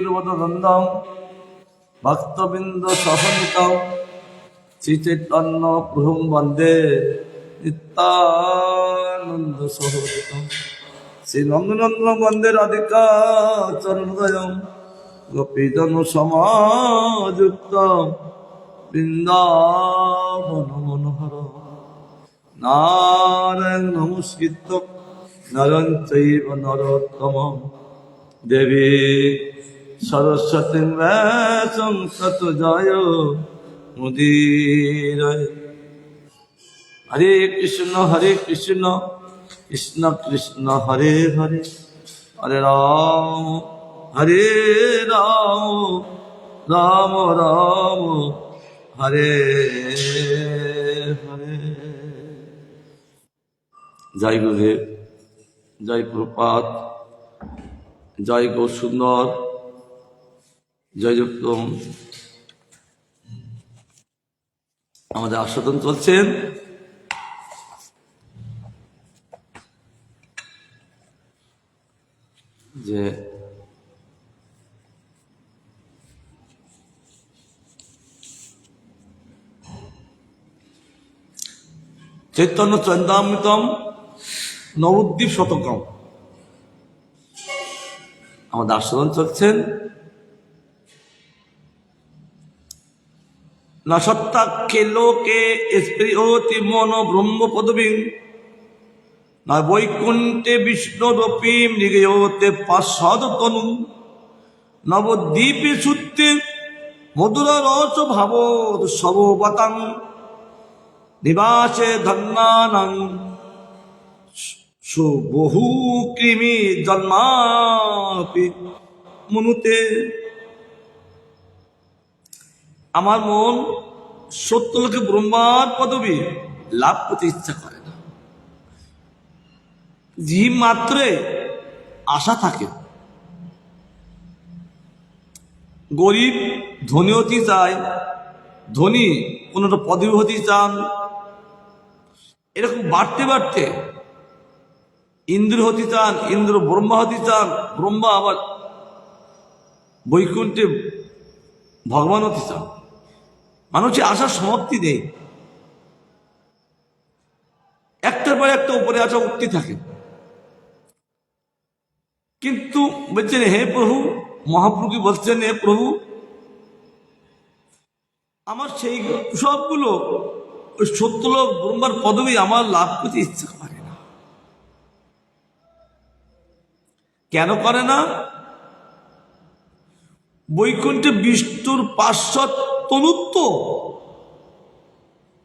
গুরুবদনন্দং ভক্তবৃন্দ সহনিতং শ্রী চৈতন্য প্রভুং বন্দে নিত্যানন্দ সহজিতং শ্রী নন্দনন্দন বন্দে রাধিকা চরণদ্বয়ং গোপীজন সমাযুক্ত বৃন্দাবন মনোহর নারায়ণ নমস্কৃত নরং চৈব নরোত্তমং দেবী সরস্বতী ব্যাসং ততো জয় মুদীরয়ে। হরে কৃষ্ণ কৃষ্ণ কৃষ্ণ হরে হরে, হরে রাম রাম রাম হরে হরে। জয় গুরুদেব, জয় প্রপাত, জয় গৌ সুন্দর, জয় যুক্ত। আমাদের আস্বাদন চলছেন যে চৈতন্য চন্দ্রামৃতম নবদ্বীপ শতকম। আমাদের আস্বাদন চলছেন না সত্যাখ্যে লোকে স্প্রিয়তি মনো ব্রহ্ম পদবী না বৈকুণ্ঠে বিষ্ণুরূপী মৃগয়তে পার্শ্বদ তনু নবদ্বীপে সূত্রে মধুর রস ভাব সববতাং নিবাসে ধন্যানাং সুবহু কৃমি জন্মাপি মনুতে। আমার মন সত্যলোকে ব্রহ্মার পদবী লাভ করতে ইচ্ছা করে না। জীব মাত্রে আশা থাকে, গরিব ধনী হতে চায়, ধনী কোনটা পদবী হতে চান, এরকম বাড়তে বাড়তে ইন্দ্র হতে চান, ইন্দ্র ব্রহ্মা হতে চান, ব্রহ্মা আবার বৈকুণ্ঠে ভগবান হতে চান। মানুষের আশার সমাপ্তি নেই, একটার পর একটা উপরে আসা উঠতে থাকে। কিন্তু বলছেন হে প্রভু, মহাপ্রভু কি বলছেন, হে প্রভু আমার সেই সবগুলো ওই সত্যলোক ব্রহ্মার পদবী আমার লাভ করতে ইচ্ছা করে না। কেন করে না? বৈকুণ্ঠে বিষ্ণুর পার্শ্বদ তনুত্ব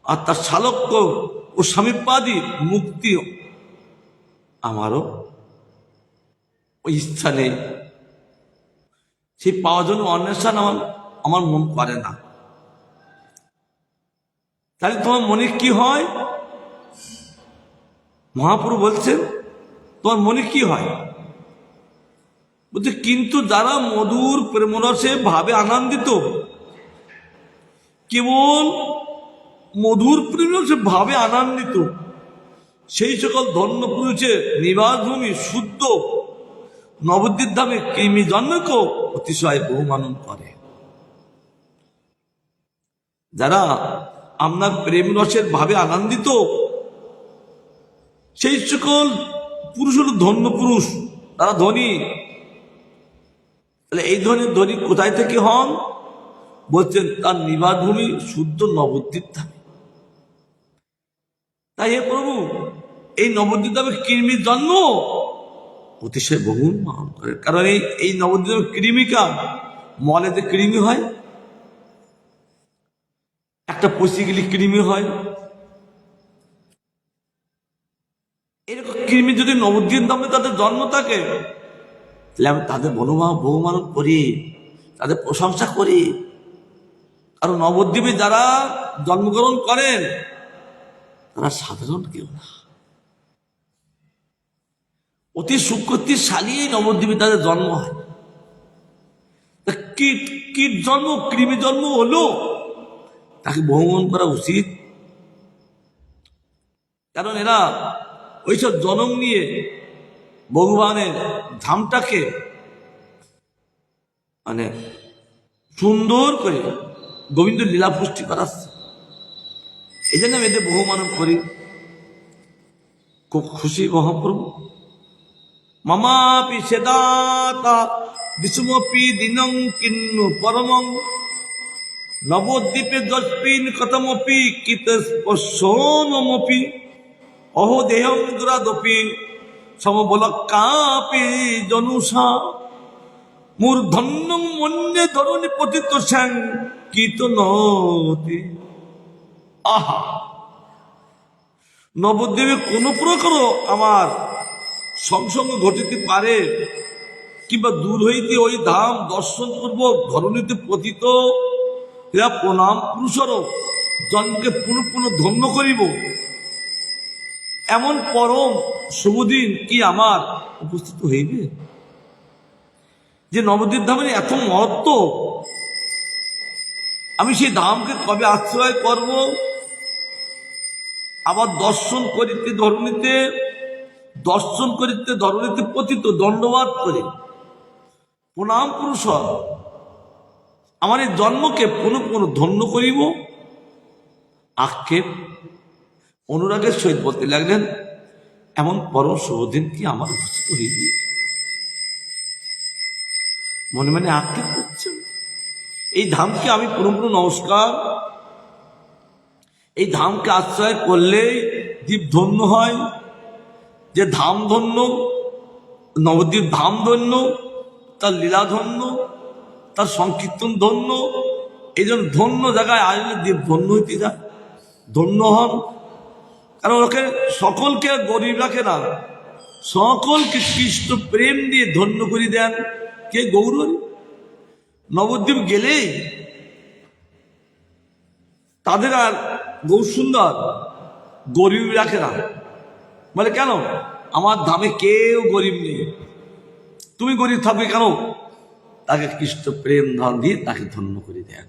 আর তার শালক্য ও স্বামীপাদী মুক্তি আমারও ওই ইচ্ছা নেই। সেই পাওয়ার জন্য অন্বেষণ আমার মন করে না। তাহলে তোমার মনে কি হয়? মহাপ্রভু বলছেন তোমার মনে কি হয়? বলছে কিন্তু যারা মধুর প্রেমরসে ভাবে আনন্দিত, কেবল মধুর প্রেমরসে ভাবে আনন্দিত, সেই সকল ধন্য পুরুষের নিবাস ভূমি শুদ্ধ নবদ্বীপ ধামে কৃমি জন্মকেও অতিশয় বহুমানন করে। যারা আপনার প্রেম রসের ভাবে আনন্দিত, সেই সকল পুরুষ হল ধন্য পুরুষ, তারা ধনী। তাহলে এই ধরনের ধনী কোথায় থেকে হন? বলছেন তার নিবাস ভূমি শুদ্ধ নবদ্বীপ ধামে। তাই হে প্রভু, এই নবদ্বীপ ধামে কৃমির জন্ম অতিশয় বহুল মান করে। কারণ এই নবদ্বীপ কৃমিকা মলে যে কৃমি হয়, একটা পচি গেলে কৃমি হয়, এরকম কৃমি যদি নবদ্বীপ ধামে তাদের জন্ম থাকে, তাহলে আমি তাদের বহুমান করি, তাদের প্রশংসা করি। কারণ নবদ্বীপে যারা জন্মগ্রহণ করেন তারা সাধারণ কেউ না, অতি সুকৃতিশালী নবদ্বীপে তাদের জন্ম হয়। কীট জন্ম, কৃমি জন্ম হলো, তাকে বহুমান করা উচিত। কারণ এরা ওইসব জনম নিয়ে ভগবানের ধামটাকে মানে সুন্দর করে গোবিন্দ লীলা পুষ্টি করাচ্ছে। এই জন্য আমি এদের বহু মানব করি, খুব খুশি মহাপ্রভু। মামাপি সেদাতা বিষ্ণুপি দিনং কিন্নু পরমং নবদ্বীপে দশপিন কথমপি কীতস্পর্শনমপি অহো দেহং দুরাদপি সমবলক্কাপি জনুষা মূর্ধন্যং মন্যে ধরণি পতিত স্যাং কীর্তনতি। আহা, নবদ্বীপে কোন প্রকার আমার সংসঙ্গ ঘটিতে পারে, কিংবা দূর হইতে ওই ধাম দর্শন করব, ধরণীতে পতিত এরা প্রণাম পুরুষর জনকে পুনঃ পুনঃ ধন্য করিব, এমন পরম শুভদিন কি আমার উপস্থিত হইবে? যে নবদ্বীপ ধামের এত মহত্ব, আমি সেই ধামকে কবে আশ্রয় করব? আবার দর্শন করিতে ধরণীতে পতিত দণ্ডবাদ করে প্রণাম পুরুষ আমার এই জন্মকে পুনঃ পুনঃ ধন্য করিব। আক্ষেপ অনুরাগের সহিত বলতে লাগলেন, এমন পরম শুভদিন কি আমার উপস্থিত হইবে? মনে মনে আক্ষেপ করছেন। এই ধামকে আমি পুনঃ পুনঃ নমস্কার, এই ধামকে আশ্রয় করলেই দ্বীপ ধন্য হয়। যে ধাম ধন্য, নবদ্বীপ ধাম ধন্য, তার লীলা ধন্য, তার সংকীর্তন ধন্য। এই জন্য ধন্য জায়গায় আসলে দ্বীপ ধন্য হইতে যায়, ধন্য হন। কারণ ওকে সকলকে গরিব রাখে না, সকলকে কৃষ্ণ প্রেম দিয়ে ধন্য করে দেন। কে? গৌরী। নবদ্বীপ গেলেই তাদের আর গৌর সুন্দর গরিব রাখে না। বলে কেন? আমার ধামে কেউ গরিব নেই, তুমি গরিব থাকবে কেন? তাকে কৃষ্ণ প্রেম ধন দিয়ে তাকে ধন্য করে দেন।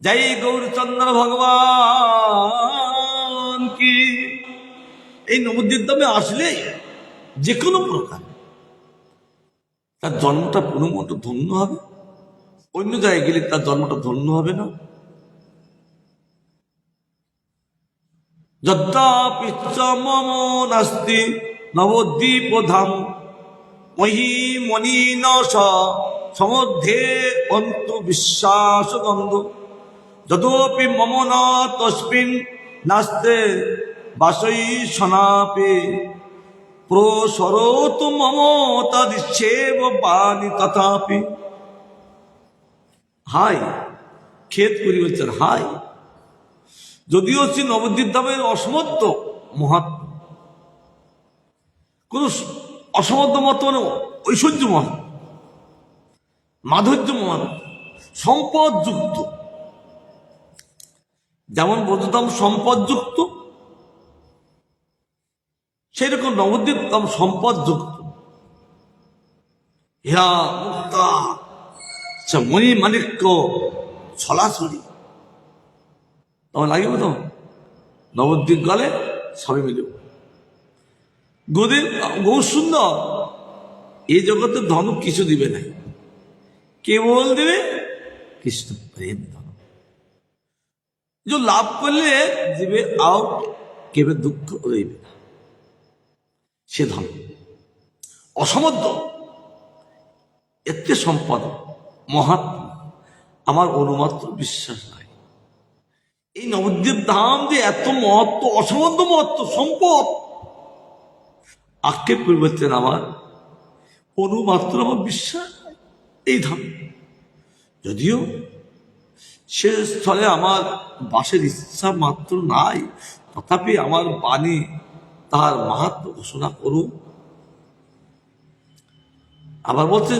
জয় গৌরচন্দ্র ভগবান কি। এই নবদ্বীপ ধামে আসলে যে কোনো প্রকার তার জন্মটা পুনঃ ধন্য হবে, অন্য জায়গায় গেলে তার জন্মটা ধন্য হবে না। যদ্যাপি চ মম নাস্তি নবদ্বীপ ধাম মহিমণীন সমধ্যে অন্ত বিশ্বাস গন্ধ যদপি মম ন তস্মিন নাস্তে বাসৈ সনাপে প্রসরত মম তদিচ্ছেব বাণী তথাপি। হাই খেত করি বলছেন, হাই যদিও হচ্ছে নবদ্বীপ ধামের অসমর্থ মহাত্ম, কোন অসমর্থ মত মানে ঐশ্বর্য মহান, মাধুর্য মহান, সম্পদযুক্ত। যেমন বৌদ্ধধাম সম্পদযুক্ত, সেই রকম নবদ্বীপ ধাম সম্পদযুক্ত। হীরা মুক্তা মণি মাণিক্য ছলাছড়ি তোমার লাগিব তো। নবদ্বীপ গলে সবই মিলিব। গৌ সুন্দর এই জগতে ধন কিছু দিবে না, কেবল দেবে কৃষ্ণ প্রেম ধন। যে লাভ করলে দিবে আও, কেবে দুঃখ রইবে না, সে ধন অসমর্থ। এতে সম্পদ মহাত্ম আমার অনুমাত্র বিশ্বাস নাই। এই নবদ্বীপ ধাম যে এত মহত্ব, অসমর্থ মহত্ব, সম্পদ, আক্ষেপ করবেন আমার অনুমাত্র আমার বিশ্বাস নাই এই ধাম। যদিও সে স্থলে আমার বাসের ইচ্ছা মাত্র নাই, তথাপি আমার বাণী তার মাহাত্ম্য ঘোষণা করুক। আবার বলছে,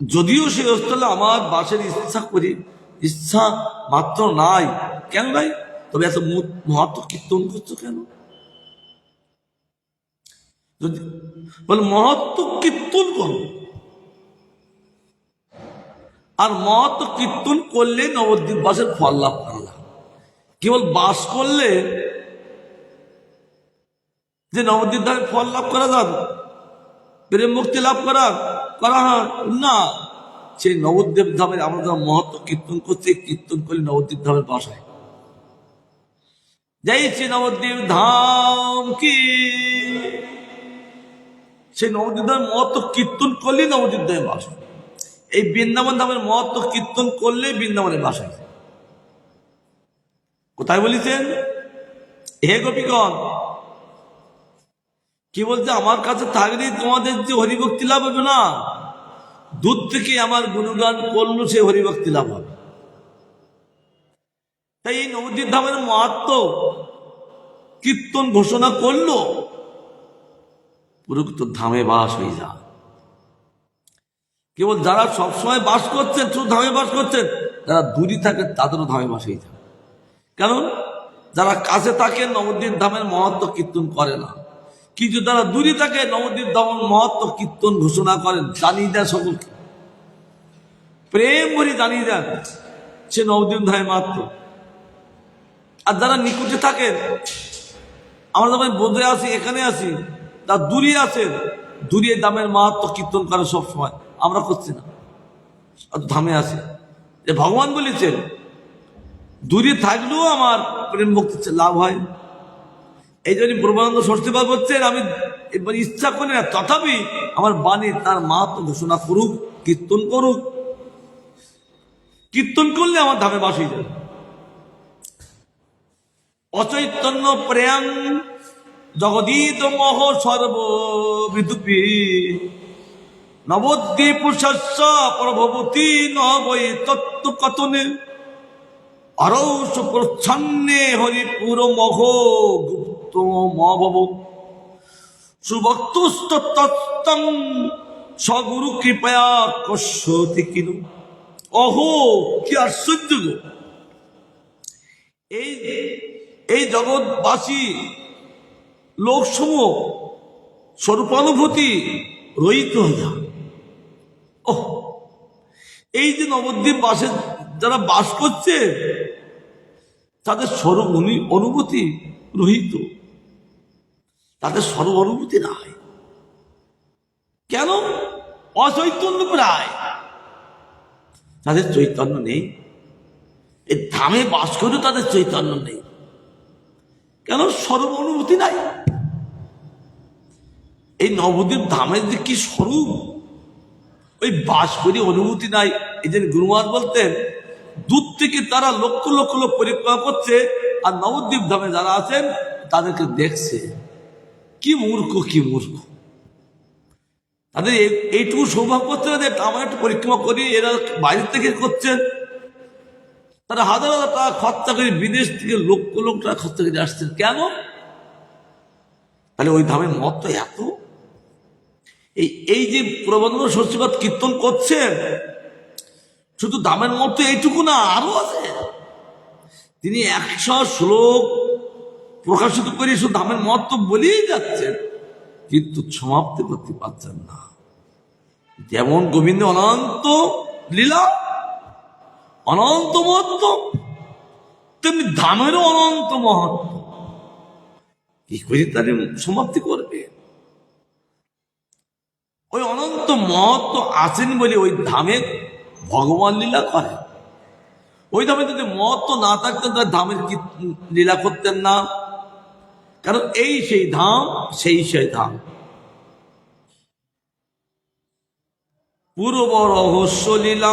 যদিও সে স্থলে আমার বাসের ইচ্ছা মাত্র নাই, কেন নাই? তবে এত মহাত্ম কীর্তন করছো কেন? যদি বলে মহত্ব কীর্তন করো, আর মহত্ব কীর্তন করলে নবদ্বীপ বাসের ফল লাভ করলাম। কেবল বাস করলে যে নবদ্বীপ ধামে ফল লাভ করা যাবে, প্রেম মুক্তি লাভ করা হয় না। সেই নবদ্বীপ ধামের আমরা যারা মহত্ব কীর্তন করছি, কীর্তন করি নবদ্বীপ ধামের বাসায়। যাই শ্রী নবদ্বীপ ধাম কি, সেই নবদ্বীপ ধামের মহত্ব কীর্তন করলে নবদ্বীপ ধামের বাসা। এই বৃন্দাবন ধামের মহত্ব কীর্তন করলে বৃন্দাবনের বাসায়। কোথায় বলেছেন? হে গোপীগণ, কি বলছে? আমার কাছে থাকলে তোমাদের যে হরিভক্তি লাভ হবে না, দূর থেকে আমার গুণগান করলো সে হরিভক্তি লাভ হবে। তাই এই নবদ্বীপ ধামের মাহাত্ম্য কীর্তন ঘোষণা করলো, পুরোক্ত ধামে বাস হয়ে যা। কেবল যারা সবসময় বাস করছেন, শুধু ধামে বাস করছেন, যারা দূরে থাকে তাদেরও ধামে বাস হয়ে যায়। কারণ যারা কাছে থাকে নবদ্বীপ ধামের মাহাত্ম্য কীর্তন করে না, কিন্তু যারা দূরে থাকে নবদ্বীপ ধামের মাহাত্ম্য কীর্তন ঘোষণা করেন, জানিয়ে দেন সকলকে, প্রেম ভরে জানিয়ে দেন সে নবদ্বীপ ধামের মাহাত্ম্য। আর যারা নিকটে থাকেন, আমরা যখন বোধে আসি, এখানে আসি, তার দূরে আছেন, দূরে দামের মাহাত্ম্য কীর্তন করে সবসময়, আমরা করছি না, ধামে আসি। যে ভগবান বলেছেন দূরে থাকলেও আমার প্রেম ভক্তি লাভ হয়। এই জন্য ব্রহ্মানন্দ ষষ্ঠীপাদ বলছেন, আমি ইচ্ছা করি না, তথাপি আমার বাণী তার মাহাত্ম্য ঘোষণা করুক, কীর্তন করুক। কীর্তন করলে আমার ধামে বাস হয়ে যাবে। অচৈতন্য প্রেম জগদীত মহ সর্ববিদুপি নবদ্বীপ শস্য প্রভবতী নবৈ তত্ত্ব কথনে অরৌষ প্রচ্ছন্নে হরিপুর মহ গুপ্ত মভব সুভক্তুস্তং সগুরু কৃপয়া কস্যতি কিনু। অহো, কি আশ্চর্য! এই জগৎবাসী লোকসমূহ স্বরূপানুভূতি রহিত হয়ে যায়। ওহ, এই যে নবদ্বীপ বাসে যারা বাস করছে, তাদের স্বরূপ অনুভূতি রহিত, তাদের স্বরূপ অনুভূতি নাই। কেন? অচৈতন্য প্রায়, তাদের চৈতন্য নেই। এই ধামে বাস করেও তাদের চৈতন্য নেই। কেন? স্বরূপ অনুভূতি নাই। এই নবদ্বীপ ধামের যে কি স্বরূপ, ওই বাস করে অনুভূতি নাই। এই জন্য গুরুমার বলতেন, দূর থেকে তারা লক্ষ লক্ষ লোক পরিক্রমা করছে, আর নবদ্বীপ ধামে যারা আছেন তাদেরকে দেখছে। কি মূর্খ, কি মূর্খ! তাদের এইটুকু সৌভাগ্য করছে না যে আমার একটু পরিক্রমা করি, এরা বাইরে থেকে করছেন। তারা হাজার হাজার টাকা খরচা করে, বিদেশ থেকে লক্ষ লক্ষ টাকা খরচা করে আসছেন। কেন? তাহলে ওই ধামের মহত্ব এত। এই যে প্রবন্ধ ষষ্ঠীপাদ কীর্তন করছেন, শুধু দামের মতো এইটুকু না, আরো আছে। তিনি 100 শ্লোক প্রকাশিত করে শুধু দামের মহত্ব বলেই যাচ্ছেন, কিন্তু সমাপ্তি করতে পারছেন না। যেমন গোবিন্দ অনন্ত লীলা, অনন্ত মহত্ব, তেমনি ধামেরও অনন্ত মহত্ব। কি করে তার সমাপ্তি করবে? ওই অনন্ত মহত্ব আছেন বলে ওই ধামে ভগবান লীলা করে। ওই ধামে যদি মহত্ব না থাকতেন তার ধামের কি লীলা করতেন না। কারণ এই সেই ধাম, সেই ধাম। পূর্ব রহস্য লীলা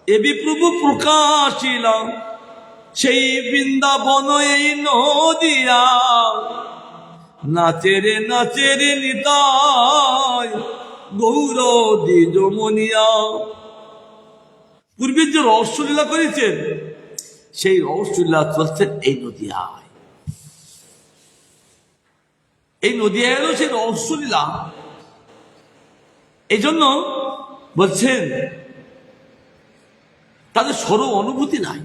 এবি প্রভু প্রকাশিলাম, সেই বৃন্দাবন এই নদিয়া, নাচেরে নাচেরে নিতাই গৌর দ্বিজমনিয়া। পূর্বে যে রহস্যলীলা করেছেন, সেই রহস্যলীলা চলছেন এই নদিয়ায়। এই নদিয়ায় হলো সেই রহস্যলীলা। এই জন্য বলছেন তাদের স্বরূপ অনুভূতি নাই,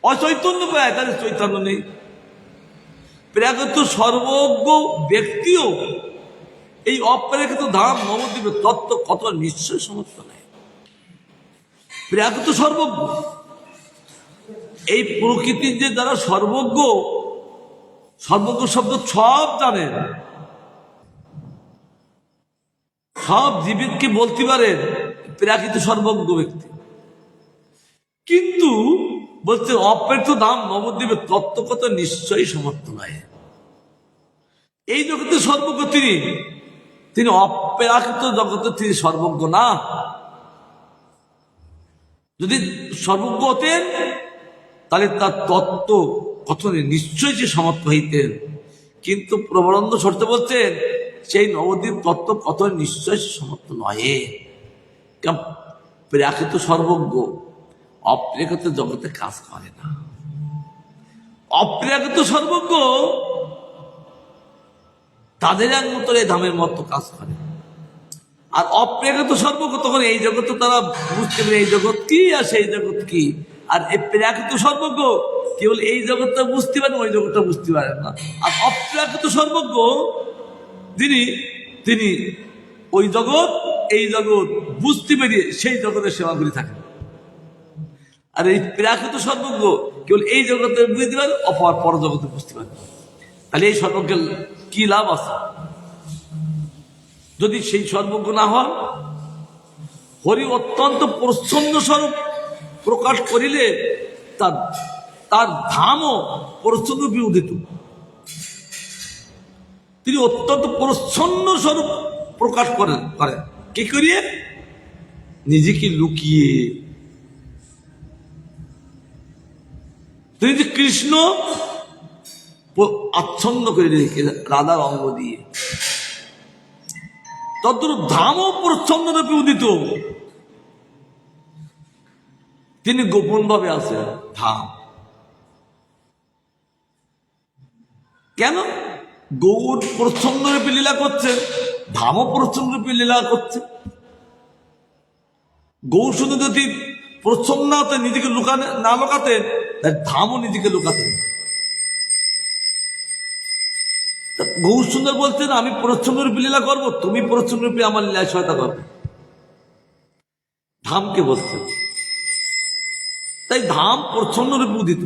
অচৈতন্য পায়, তাদের চৈতন্য নেই। প্রাকৃত সর্বজ্ঞ ব্যক্তিও এই অপ্রাকৃত ধাম নবদ্বীপের তত্ত্ব কত নিশ্চয় সমর্থ নেয়। প্রাকৃত সর্বজ্ঞ, এই প্রকৃতির যে যারা সর্বজ্ঞ, সর্বজ্ঞ শব্দ সব জানেন, সব জীবকে বলতে পারেন প্রাকৃত সর্বজ্ঞ ব্যক্তি, কিন্তু বলছে অপ্রেরিত ধাম নবদ্বীপের তত্ত্বগত নিশ্চয়ই সমর্থ নয়। এই জগতে সর্বজ্ঞ তিনি অপ্রাকৃত জগতে তিনি সর্বজ্ঞ না। যদি সর্বজ্ঞ হতেন তাহলে তার তত্ত্ব কথনে নিশ্চয়ই যে সমর্থ হইতেন, কিন্তু প্রবরানন্দ সরতে বলছেন সেই নবদ্বীপ তত্ত্ব কথনে নিশ্চয়ই সমর্থ নয়। প্রাকৃত সর্বজ্ঞ অপ্রাকৃত জগতে কাজ করে না। অপ্রাকৃত সর্বজ্ঞ তাদের একমাত্র এই ধামের মতো কাজ করে, আর অপ্রাকৃত সর্বজ্ঞ তখন এই জগতে তারা বুঝতে পারে এই জগৎ কি আর সেই জগৎ কি। আর এই প্রাকৃত সর্বজ্ঞ কেবল এই জগৎটা বুঝতে পারেন, ওই জগৎটা বুঝতে পারেন না। আর অপ্রাকৃত সর্বজ্ঞ তিনি ওই জগৎ এই জগৎ বুঝতে পেরিয়ে সেই জগতের সেবা করে থাকেন। আর এই প্রাকৃত সর্বজ্ঞ কেবল এই জগতে বুঝতে পারেন, অপর পর জগতে বুঝতে পারেন। তাহলে এই সর্বজ্ঞের কি লাভ আছে? যদি সেই সর্বজ্ঞ না হন, হরি অত্যন্ত প্রচ্ছন্ন স্বরূপ প্রকাশ করিলে তার ধামও প্রচ্ছন্ন রূপে উদিত। তিনি অত্যন্ত প্রচ্ছন্ন স্বরূপ প্রকাশ করেন কি করিয়ে? নিজেকে লুকিয়ে। তিনি যে কৃষ্ণ আচ্ছন্ন করে রেখে রাধার অঙ্গ দিয়ে, তদ্রূপ ধামও প্রচ্ছন্ন রূপে উদিত। তিনি গোপন ভাবে আছেন ধাম। কেন? গৌর প্রচ্ছন্ন রূপে লীলা করছেন, ধামও প্রচ্ছন্ন রূপে লীলা করছে। গৌর শুধু যদি প্রচ্ছন্ন হতে নিজেকে লুকানে না লুকাতেন, ধামও নিজেকে লুকাতেন। গৌর সুন্দর বলছেন আমি প্রচ্ছন্ন রূপে লীলা করবো, তুমি প্রচ্ছন্ন রূপে আমার লীলায় সহায়তা করবে। ধামকে বলছেন। তাই ধাম প্রচ্ছন্ন রূপে উদিত,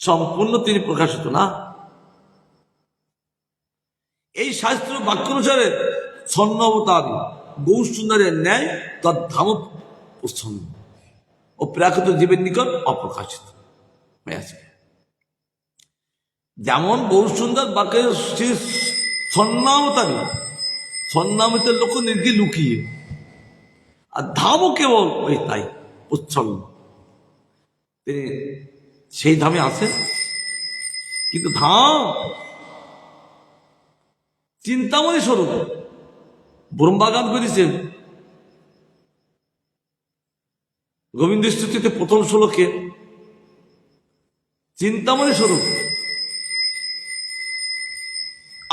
সম্পূর্ণ তিনি প্রকাশিত না। এই শাস্ত্র বাক্য অনুসারে স্বর্ণ অবতার গৌর সুন্দরের ন্যায় তার ধাম প্রচ্ছন্ন ও প্রাকৃত জীবের নিকট অপ্রকাশিত হয়ে আছে। যেমন গৌর সুন্দর বাক্যের স্বর্ণাবতারী, স্বর্ণাবতার লোক নির্গে লুকিয়ে, আর ধামও কেবল ওই তাই প্রচ্ছন্ন। তিনি সেই ধামে আছেন, কিন্তু ধাম চিন্তামণি স্বরূপ। ব্রহ্মাগান করেছেন গোবিন্দ স্তুতিতে প্রথম শ্লোকে, চিন্তামণি স্বরূপ।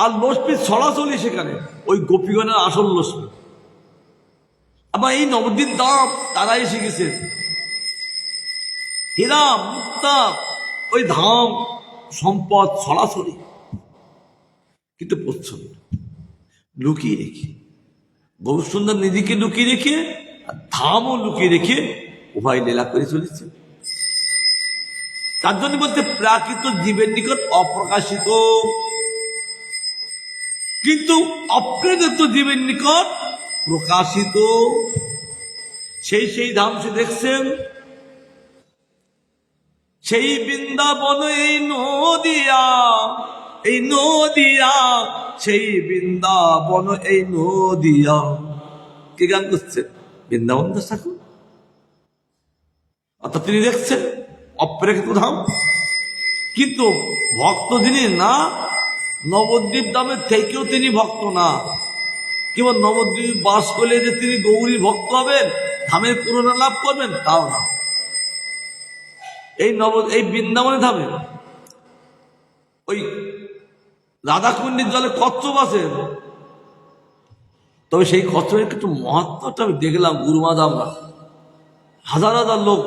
আর লক্ষ্মী ছড়াছড়ি সেখানে, ওই গোপীগণের আসল লক্ষ্মী। আবার এই নবদ্বীপ ধাম তারা এসে গেছে, হীরা মুক্তা ওই ধাম সম্পদ ছড়াছড়ি, কিন্তু প্রচ্ছন্ন লুকিয়ে রেখে। গৌর সুন্দর নিজেকে লুকিয়ে রেখে আর ধামও লুকিয়ে রেখে উভয় লীলা করে চলেছে। তার জন্য বলতে প্রাকৃত জীবের নিকট অপ্রকাশিত, কিন্তু অপ্রেরিত জীবের নিকট প্রকাশিত। সেই ধাম সে দেখছেন, সেই বৃন্দাবন এই নদিয়া, এই নদিয়া, সেই বৃন্দাবন এই নদিয়া। কি গান করছেন? বৃন্দাবন দাস ঠাকুর। অর্থাৎ তিনি দেখছেন অপ্রেক্ষিত ধাম, কিন্তু ভক্ত যিনি না, নবদ্বীপ ধামের থেকেও তিনি ভক্ত না। কেবল নবদ্বীপ বাস করলে যে তিনি গৌরীর ভক্ত হবেন, ধামের করুণা লাভ করবেন, তাও না। এই বৃন্দাবনে ধামে ওই রাধাকুণ্ডীর জলে কচ্ছপ আছে, তবে সেই কচ্ছপের একটু মহত্বটা আমি দেখলাম। গুরুমাদ আমরা হাজার হাজার লোক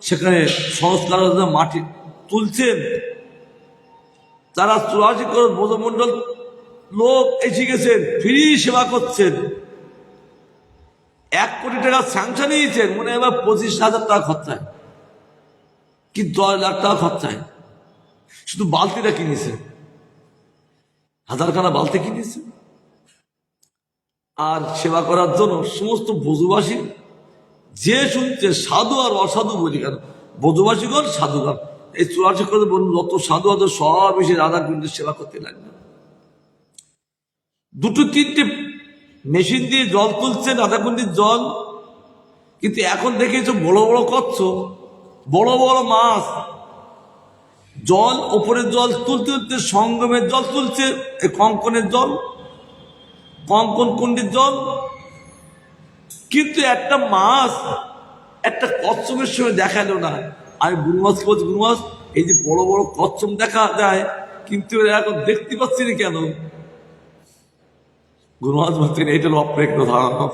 সেখানে সংস্কার মাটি তুলছেন, তারা 84 করোড় ব্রজমণ্ডল লোক এসে গেছেন, ফ্রি সেবা করছেন। 1 কোটি টাকা স্যাংশন নিয়েছেন, মনে হয় এবার 25,000 টাকা খরচায় কি 10 লাখ টাকা খরচায়। শুধু বালতিটা কিনেছে, 1000খানা বালতি কিনেছে। আর সেবা করার জন্য সমস্ত ব্রজবাসী যে শুনছে সাধু আর অসাধু বলি কেন, ব্রজবাসীগণ সাধুগণ, এই 84 করে বলুন যত সাধু আছে সব এসে রাধা কুণ্ডের সেবা করতে লাগবে। দুটো তিনটে মেশিন দিয়ে জল তুলছে রাধাকুণ্ডের জল, কিন্তু এখন দেখেছো বড় বড় কচ্ছপ, বড় বড় মাছ, জল ওপরের জল তুলতে তুলতে সঙ্গমের জল তুলছে, এই কঙ্কনের জল, কঙ্কন কুণ্ডের জল, কিন্তু একটা মাছ একটা কচ্ছপের সঙ্গে দেখালো না। আমি গুরুমাসকে বলছি, গুরুমাস এই যে বড় বড় কচ্ছপ দেখা যায় কিন্তু এখন দেখতে পাচ্ছি না কেন? গুরুমাস বলছেন এটা হলো অপ্রেক্ষ ধারণা।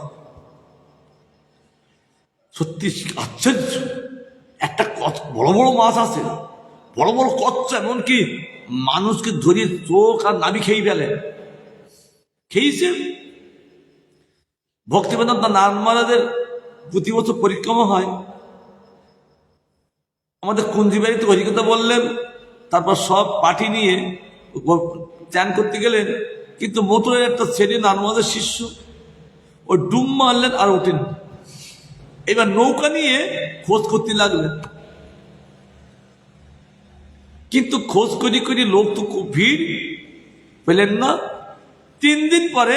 সত্যি আশ্চর্য, একটা বড় বড় মাছ আছে, বড় বড় কচ্ছ, এমনকি মানুষকে ধরিয়ে চোখ আর নাভি খেয়ে ফেলে, খেয়েছে। ভক্তিবেদান্ত নারায়ণ মহারাজের প্রতি বছর পরিক্রমা হয়, আমাদের কুঞ্জিবাড়িতে হরিকথা বললেন, তারপর সব পার্টি নিয়ে চ্যান করতে গেলেন, কিন্তু মথুরের একটা ছেলে নারায়ণ মহারাজের শিষ্য, ও ডুব মারলেন আর ওঠেন। এবার নৌকা নিয়ে খোঁজ করতে লাগলেন, কিন্তু খোঁজ করি করি লোক তো খুব ভিড়, পেলেন না। 3 দিন পরে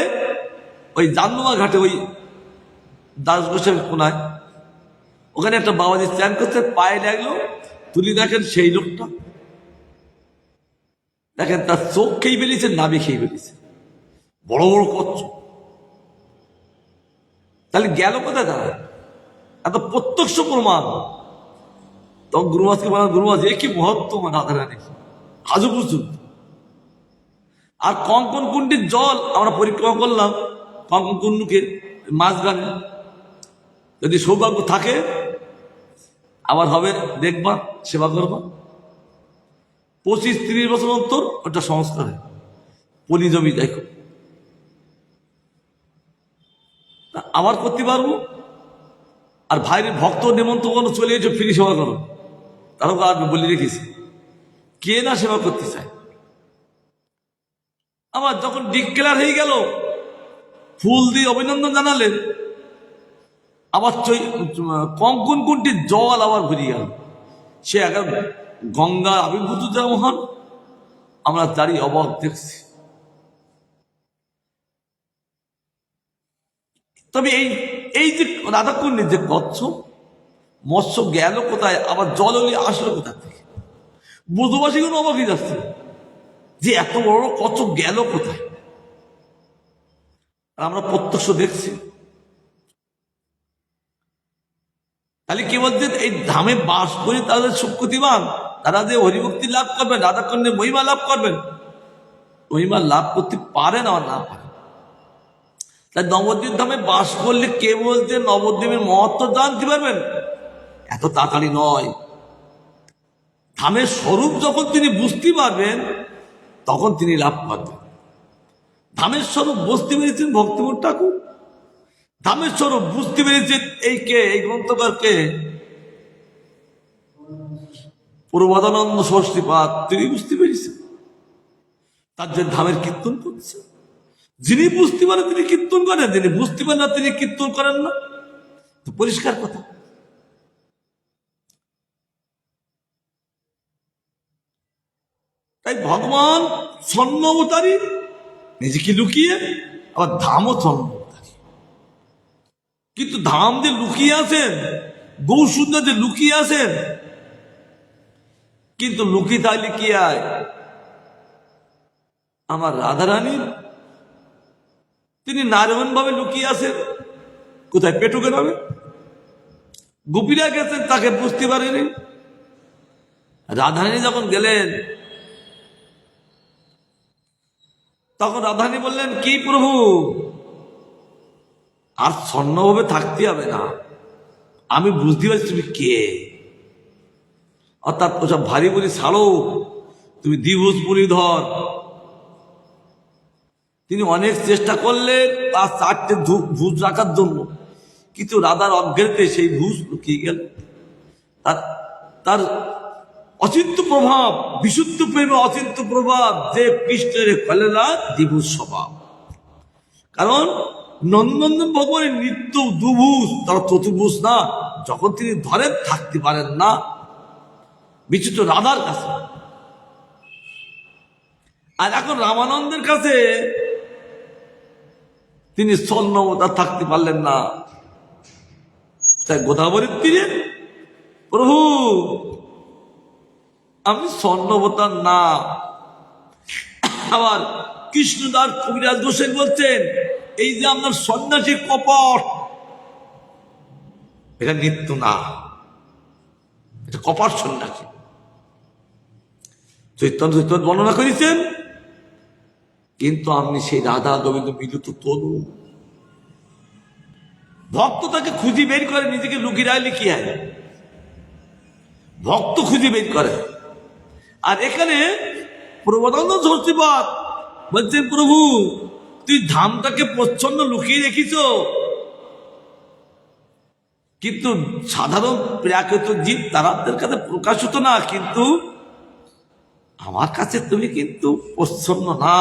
ওই জাননুমা ঘাটে, ওই দাসগোসাইয়ের কোনায়, ওখানে একটা বাবাজি স্নান করতে, পায়ে লাগলো, তুলি দেখেন সেই লোকটা, দেখেন তার চোখ খেয়ে বেরিয়েছে, নাভি খেয়ে বেরিয়েছে, বড় বড় কচ্ছ। তাহলে গেল কোথায় তারা? এত প্রত্যক্ষ প্রমাণ। তখন গুরুমাসকে বলা, গুরুমাস এ কি মহত্ব রাধারানী, আজও বুঝুন। আর কঙ্কন কুণ্ডের জল আমরা পরিক্রমা করলাম, কঙ্কন কুণ্ডকে মাঝখানে, যদি সৌভাগ্য থাকে আবার হবে, দেখবা সেবা করবা। 25-30 বছর অন্তর ওটা সংস্কার হয়, পলি জমি দেখো, আবার করতে পারবো। আর ভাইয়ের ভক্ত নেমন্তন্ন চলে এসে ফ্রি সেবা করো, তারও আর বলে রেখেছি, কে না সেবা করতে চায়। আমার যখন ডিক্লেয়ার হয়ে গেল, ফুল দিয়ে অভিনন্দন জানালেন, আবার কঙ্কন কুণ্ডের জল আবার ভরিয়ে গেল। সে এখন গঙ্গা আবির্ভূত মহান, আমরা দাঁড়িয়ে অবাক দেখছি। তবে এই যে রাধাকুণ্ডের যে কচ্ছপ মৎস্য গেল কোথায়, আবার জললি আসলো কোথা থেকে, ব্রজবাসীগুলো অবাক হয়ে যাচ্ছে যে এত বড় কচ্ছপ গেল কোথায়। আর আমরা প্রত্যক্ষ দেখছি। তাহলে কি বলছেন, এই ধামে বাস করে তাদের সুখ্যতিবান, তারা যে হরিভক্তি লাভ করবেন, রাধাকুণ্ডের মহিমা লাভ করবেন, মহিমা লাভ করতে পারেন আর না পারেন। তাই নবদ্বীপ ধামে বাস করলে কে বলতে নবদ্বীপের মহত্ব জানতে পারবেন, এত তাড়াতাড়ি নয়। ধামের স্বরূপ যখন তিনি বুঝতে পারবেন তখন তিনি লাভ করবেন। ধামের স্বরূপ বুঝতে পেরেছেন ভক্তিমূর্তি ঠাকুর, ধামের স্বরূপ বুঝতে পেরেছেন এই কে, এই গ্রন্থকার কে, প্রবোধানন্দ ষষ্ঠীপাদ, তিনি বুঝতে পেরেছেন। তার যে ধামের কীর্তন করছে, যিনি বুঝতে পারেন তিনি কীর্তন করেন, যিনি বুঝতে পারেন না তিনি কীর্তন করেন না, তো পরিষ্কার কথা। তাই ভগবান স্বর্ণ অবতারী, নিজেকে লুকিয়ে, আবার ধামও স্বর্ণ অবতারী। কিন্তু ধাম যে লুকিয়ে আছেন, গৌসুন্দর যে লুকিয়ে আছেন, কিন্তু লুকিয়ে থাকলে কি আয়, আমার রাধারানী তিনি নারায়ণ ভাবে লুকিয়ে আছেন কোথায়, পেটুকে নামে। গোপীরা গেছেন, তাকে বুঝতে পারেনি। রাধারানী যখন গেলেন তখন রাধারানী বললেন, কি প্রভু আর স্বর্ণভাবে থাকতে হবে না, আমি বুঝতে পারছি তুমি কে। অর্থাৎ ওসব ভারী বলি ছাড়ো, তুমি দ্বিভুজ মুনিধর। তিনি অনেক চেষ্টা করলেন তার 4টে ভুজ রাখার জন্য, কিন্তু রাধার অজ্ঞাতে সেই ভুজ লুকিয়ে গেল। তার অচিন্ত প্রভাব, বিশুদ্ধ প্রেমে অচিন্ত প্রভাব, যে কৃষ্ণের ফলে না দ্বিভুজ স্বভাব। কারণ নন্দনন্দন ভগবানের নিত্য দুভুজ, তারা চতুর্ভুজ না। যখন তিনি ধরেন থাকতে পারেন না বিচিত্র রাধার কাছে। আর এখন রামানন্দের কাছে তিনি স্বর্ণবতার থাকতে পারলেন না, তাই গোদাবরীর তীরে প্রভু আমি স্বর্ণবতার না। আবার কৃষ্ণদাস কবিরাজ গোসাই বলছেন এই যে আপনার সন্ন্যাসী কপট, এটা নিত্য না, এটা কপট সন্ন্যাসী। চৈতন্য বর্ণনা করেছেন, কিন্তু আপনি সেই রাধা গোবিন্দ মিলিত তনু। ভক্ত তাকে খুঁজি বের করে, নিজেকে লুকিয়ে রাখলে কি হয়? ভক্ত খুঁজি বের করে। আর এখানে প্রবোধানন্দ সরস্বতীপাদ বলছেন প্রভু তুই ধামটাকে প্রচ্ছন্ন লুকিয়ে রেখিস, কিন্তু সাধারণ প্রাকৃত জীব তাদের কাছে প্রকাশিত না, কিন্তু আমার কাছে তুমি কিন্তু প্রচ্ছন্ন না।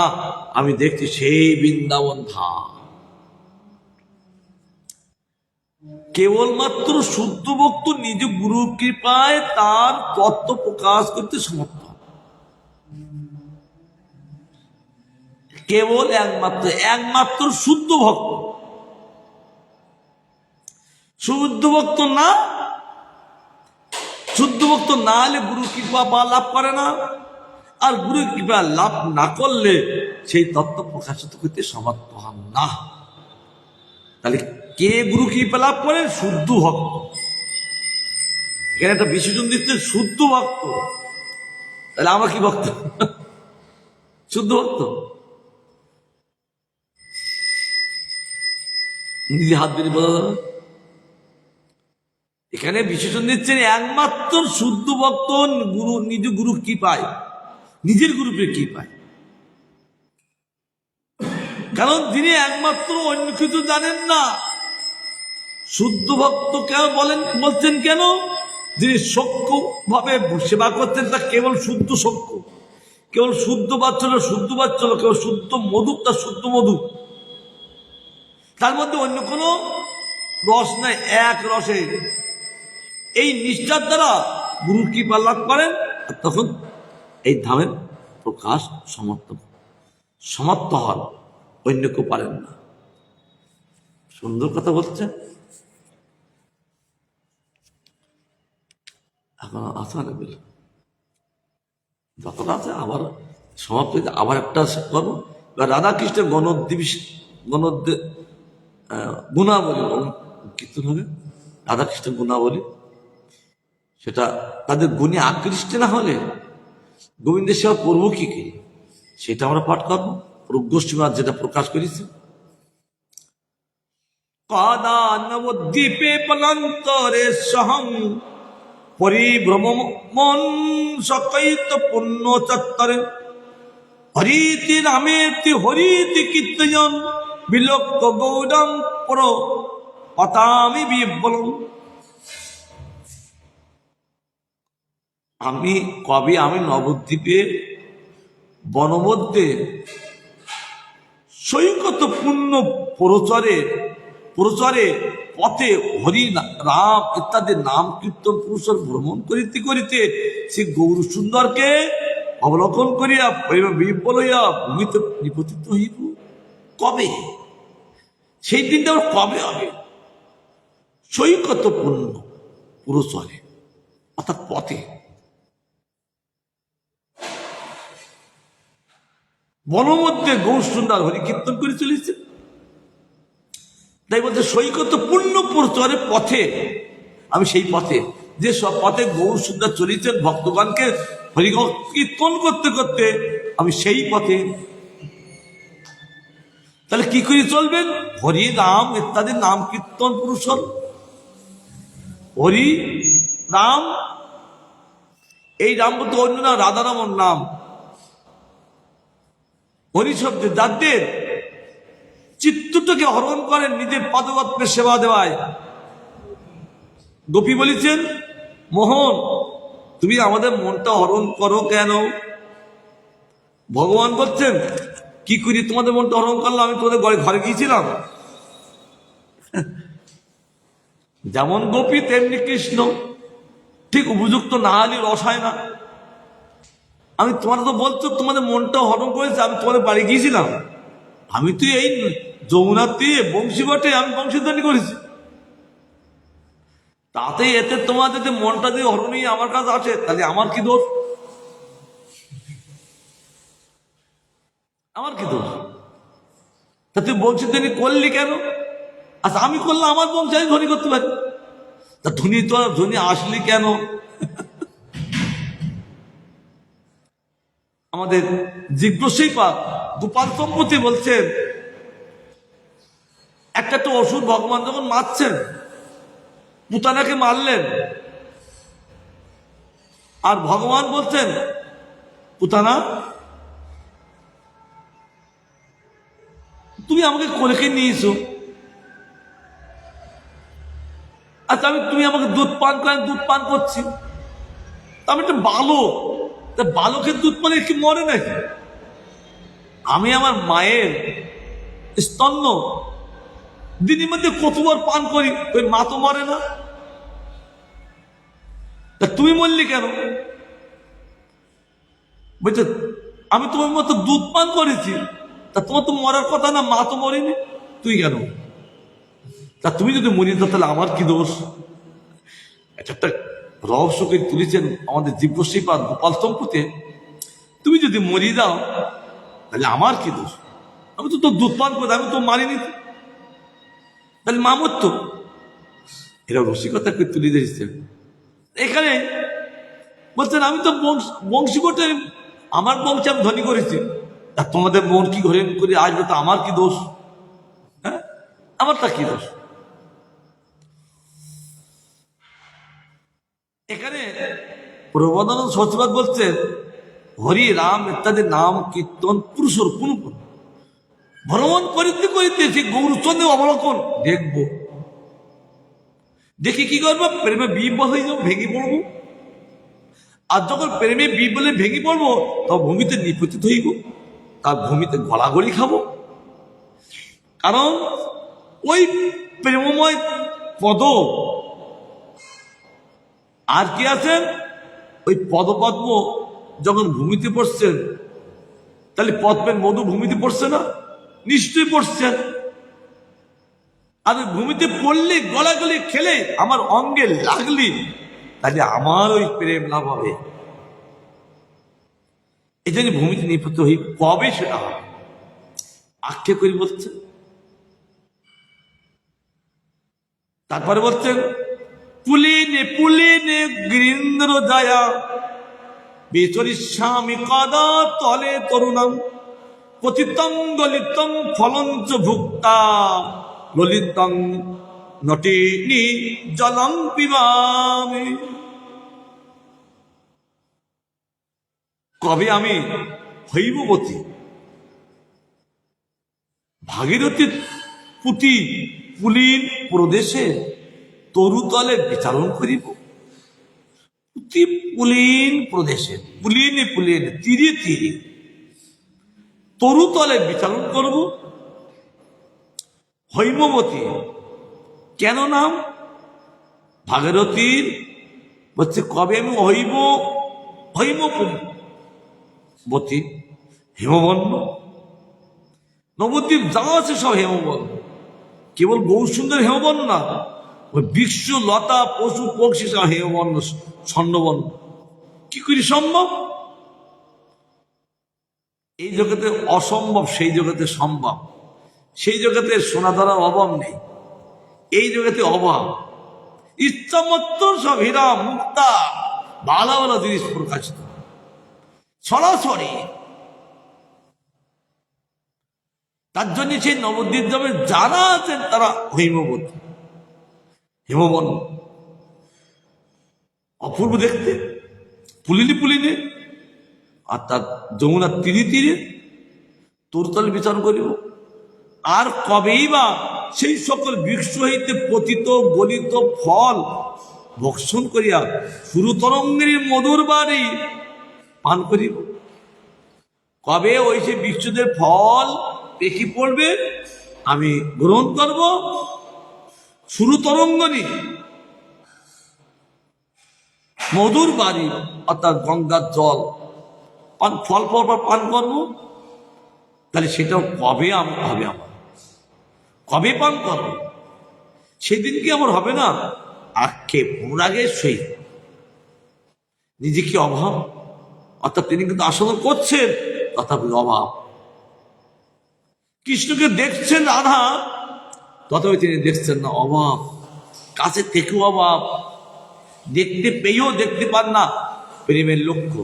আমি দেখছি সেই বৃন্দাবন ধাম। কেবলমাত্র শুদ্ধ ভক্ত নিজ গুরু কৃপায় তার তত্ত্ব প্রকাশ করতে সমর্থ। কেবল একমাত্র শুদ্ধ ভক্ত। শুদ্ধ ভক্ত না, শুদ্ধ ভক্ত না হলে গুরু কৃপা বা লাভ করে না। আর গুরু কৃপা লাভ না করলে সেই তত্ত্ব প্রকাশিত করতে সমর্থ হন না। তাহলে কে গুরু কৃপা লাভ করে? শুদ্ধ ভক্ত। এখানে একটা বিশেষণ দিচ্ছে শুদ্ধ ভক্ত। তাহলে আমরা কি ভক্ত? শুদ্ধ ভক্ত। নিজে হাত দিয়ে বোঝা যাবে। এখানে বিশেষণ দিচ্ছেন একমাত্র শুদ্ধ ভক্ত গুরু, নিজ গুরু কি পায়, নিজের গুরুকে কি পায়। কারণ তিনি একমাত্র অন্য কিছু জানেন না। শুদ্ধ ভক্ত কেন বলছেন কেন? যিনি সক্ষ ভাবে সেবা করতেন তা কেবল শুদ্ধ সক্ষ, কেবল শুদ্ধ বাচ্চল, শুদ্ধ বাচ্চল, কেবল শুদ্ধ মধু, তার শুদ্ধ মধু, তার মধ্যে অন্য কোনো রস নাই, এক রসে। এই নিষ্ঠার দ্বারা গুরুর কৃপা লাভ করেন, আর তখন এই ধামের প্রকাশ সমাপ্ত হন, অন্য কেউ পারেন না। সুন্দর কথা বলছেন। এখন আসা নেবে যতটা আছে আবার সমাপ্ত, আবার একটা করবো। রাধাকৃষ্ণের গুণাবলী কীর্তন হবে, রাধাকৃষ্ণের গুণাবলী। সেটা তাদের গুণে আকৃষ্ট না হলে গোবিন্দের সেবা করবো কি কি, সেটা আমরা পাঠ করবো। গোষ্ঠীমার যেটা প্রকাশ করেছে, কাদা নবদ্বীপে পলান্তরে সহম পরিভ্রমণ সকৈত পুণ্য চত্বরে হরিতি নামেতি হরিতি কীর্তন বিলোক্য গৌরম পর পতামি বিবলম। আমি নবদ্বীপে বনমধ্যে সৈকত পুণ্য প্রচারে পথে হরি রাম ইত্যাদি নাম কীর্তন পুরুষের ভ্রমণ করিতে করিতে সে গৌর সুন্দরকে অবলোকন করিয়া বিফল হইয়া ভূমিতে নিপতিত হইব। কবে? সেই দিনটা কবে হবে? সৈকত পুণ্য পুরুষরে, অর্থাৎ পথে। বনমধ্যে গৌর সুন্দর হরি কীর্তন করে চলেছে, তাই বলছে সৈকত পূর্ণ প্রচারে পথে। আমি সেই পথে, যে সব পথে গৌর সুন্দর চলেছেন ভক্তগণকে হরি কীর্তন করতে করতে, আমি সেই পথে। তাহলে কি করে চলবেন? হরি রাম ইত্যাদি নাম কীর্তন পুরুষর। হরি রাম, এই রাম বলতে অন্য না, রাধারামন নাম। হরি শব্দে যাদের চিত্তটাকে হরণ করেন নিজের পদপত্রের সেবা দেওয়ায়। গোপী বলেছেন, মোহন তুমি আমাদের মনটা হরণ করো কেন? ভগবান বলছেন, কি করি তোমাদের মনটা হরণ করলাম? আমি তোমাদের ঘরে গিয়েছিলাম, যেমন গোপী তেমনি কৃষ্ণ, ঠিক উপযুক্ত না হলে রস হয় না। আমি তোমার তো বলছো তোমাদের মনটা হরণ করেছে, আমি তোমাদের বাড়ি গিয়েছিলাম, আমি তো এই যমুনার তীরে বংশী বটে আমি বংশীধ্বনি করেছি, তাতে এতে তোমাদের যে মনটা দিয়ে হরণ নিয়ে আমার কাছে আসে, তাহলে আমার কি দোষ? আমার কি দোষ? তা তুই বংশীধ্বনি করলি কেন? আচ্ছা আমি করলাম, আমার বংশ আমি ধ্বনি করতে পারি, তা ধ্বনি তো ধ্বনি আসলি কেন? আমাদের জিজ্ঞাসী পাক গোপাল সম্পত্তি বলছেন, একটা তো অসুর ভগবান যখন মারছেন, পুতানাকে মারলেন, আর ভগবান বলছেন পুতানা তুমি আমাকে কোলেকে নিয়েছো, আচ্ছা তুমি আমাকে দুধ পান করেন, দুধ পান করছি, আমি একটা বালক, তা বালকের দুধ পানে কি মরে নাকি? আমি আমার মায়ের স্তন্য দিনের মধ্যে কতবার পান করি, ওই মা তো মরে না, তা তুমি মরলি কেন? বলছে আমি তোমার মতো দুধ পান করেছি, তা তোমার তো মরার কথা না, মা তো মরেনি, তুই কেন? তা তুমি যদি মরি তো তাহলে আমার কি দোষ? একটা রহস্যকে তুলেছেন আমাদের দিব্যশ্রীপাদ গোপাল সম্পত্তি, তুমি যদি মরি দাও তাহলে আমার কি দোষ? আমি তো তোর দুধ পান করে আমি তো মারিনি, তাহলে মা মরত। এরা রসিকতাকে তুলে দিয়েছেন এখানে, বলছেন আমি তো বংশী বটে, আমার বংশে আমি ধনী করেছি, আর তোমাদের মন কি ঘরে করে আসবে, তো আমার কি দোষ? হ্যাঁ, আমারটা কি দোষ? এখানে প্রবোধানন্দ সচিবাদ বলছেন হরি রাম ইত্যাদি নাম কীর্তন পুরুষের কোন ভ্রমণ করিতে করিতে সে গৌরচন্দ্র অবলোকন দেখবো, দেখি কি করবো? প্রেমে বিহ্বল হয়ে যাবো, ভেঙে পড়বো, আর যখন প্রেমে বিহ্বলে ভেঙে পড়বো তখন ভূমিতে নিপতিত হইব, তার ভূমিতে গলাগড়ি খাবো, কারণ ওই প্রেমময় পদ আর কি আছেন, ওই পদপদ্ম যখন ভূমিতে পড়ছেন, তাহলে পদ্মের মধু ভূমিতে পড়ছে না? নিশ্চয়ই পড়ছেন। আর ভূমিতে পড়লে গলাগলি খেলে আমার অঙ্গে লাগলি, তাহলে আমার ওই প্রেম লাভ হবে। এই জন্য ভূমিতে নিপতিত হই, কবে সেটা হবে আক্ষেপ করি বলছেন। তারপরে বলছেন পুলিনে পুলিনে গিরীন্দ্র জায়া বেচরিস্বামী কদা তলে তরুণম পতিতং গলিতং ফলঞ্চ ভুক্তা ললিতং নটিনি জলং পিবামি। কবে আমি হৈববতী ভাগীরথীর পুতি পুলিন প্রদেশে তরুতলে বিচারণ করিব। পুতি পুলিন প্রদেশে, পুলিনে পুলিনে তীরে তীরে তরুতলে বিচারণ করব। হৈমবতী কেন নাম? ভাগীরথীর বলছে কবে আমি হৈমবতী হেমবর্ণ, নবদ্বীপ যা আছে সব হেমবর্ণ, কেবল গৌরসুন্দর হেমবর্ণ না, ওই বৃক্ষ লতা পশু পক্ষী সব হেমবর্ণ স্বর্ণবর্ণ। কি করি সম্ভব? এই জগতে অসম্ভব সেই জগতে সম্ভব, সেই জগতে সোনা দ্বারার অভাব নেই, এই জগতে অভাব। ইচ্ছামত্ত সব হীরা মুক্তা ভালো ভালো জিনিস প্রকাশিত সরাসরি। তার জন্য সেই নবদ্বীপ যাবে যারা আছেন তারা হৈমবতী হেমবর্ণ, অপূর্ব দেখতে, পুলিনে পুলিনে। আর তার যমুনার তীরে তীরে তরুতলে বিচার করিব। আর কবেই বা সেই সকল বৃক্ষ হইতে পতিত গলিত ফল ভক্ষণ করিয়া সুর তরঙ্গের মধুর বাড়ি পান করিব। কবে ওই সে বৃক্ষদের ফল পেকি পড়বে, আমি গ্রহণ করব, শুরু তরঙ্গনি মধুর বাড়ি অর্থাৎ গঙ্গার জল ফল পর পান করবো, তাহলে সেটাও কবে হবে আমার, কবে পান করবো সেদিন কি আমার হবে না আক্ষেপ অনুরাগের সহিত নিজেকে অভাব, অর্থাৎ তিনি কিন্তু আস্বাদন করছেন তথাপি অভাব। কৃষ্ণকে দেখছেন রাধা, তথাপি তিনি দেখছেন না অভাব, কাছে থেকেও অভাব, দেখতে পেয়েও দেখতে পান না। প্রেমের লক্ষ্য,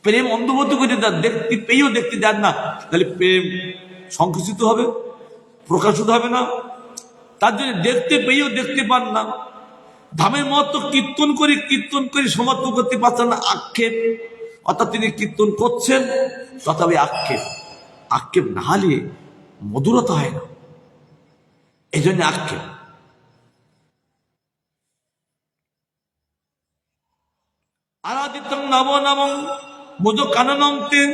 প্রেম অন্ধভূত করে দেন, দেখতে পেয়েও দেখতে দেন না, তাহলে প্রেম সংকুচিত হবে, প্রকাশিত হবে না। তার জন্য দেখতে পেয়েও দেখতে পান না। ধামের মহত্ব কীর্তন করে সমাপ্ত করতে পারছেন না, আক্ষেপ। অর্থাৎ তিনি কীর্তন করছেন তথাপি আক্ষেপ, আক্ষেপ না হলে মধুরতা হয় না, এই জন্য আক্ষেপ। আরাধিতং নব নবং বোঝো কাননং তেন,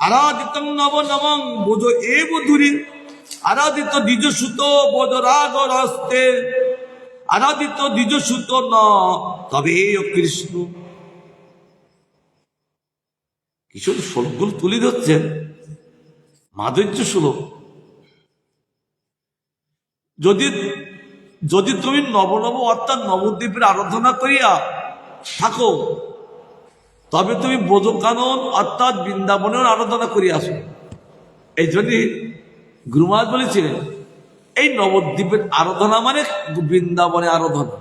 আরাধিতং নব নবং বোঝো এ বধুরী, আরাধিত দ্বিজ সুত বোধ রাগ রস্তে, আরাধিত দ্বিজ সুত ন তবে ও কৃষ্ণ। কিশোর শ্লোকগুলো তুলে ধরছেন, মাধুর্য শ্লোক। যদি তুমি নবনব অর্থাৎ নবদ্বীপের আরাধনা করিয়া থাকো, তবে তুমি ব্রজকানন অর্থাৎ বৃন্দাবনের আরাধনা করিয়া আসো। এই জন্য গুরুমাজ বলেছিলেন এই নবদ্বীপের আরাধনা মানে বৃন্দাবনে আরাধনা,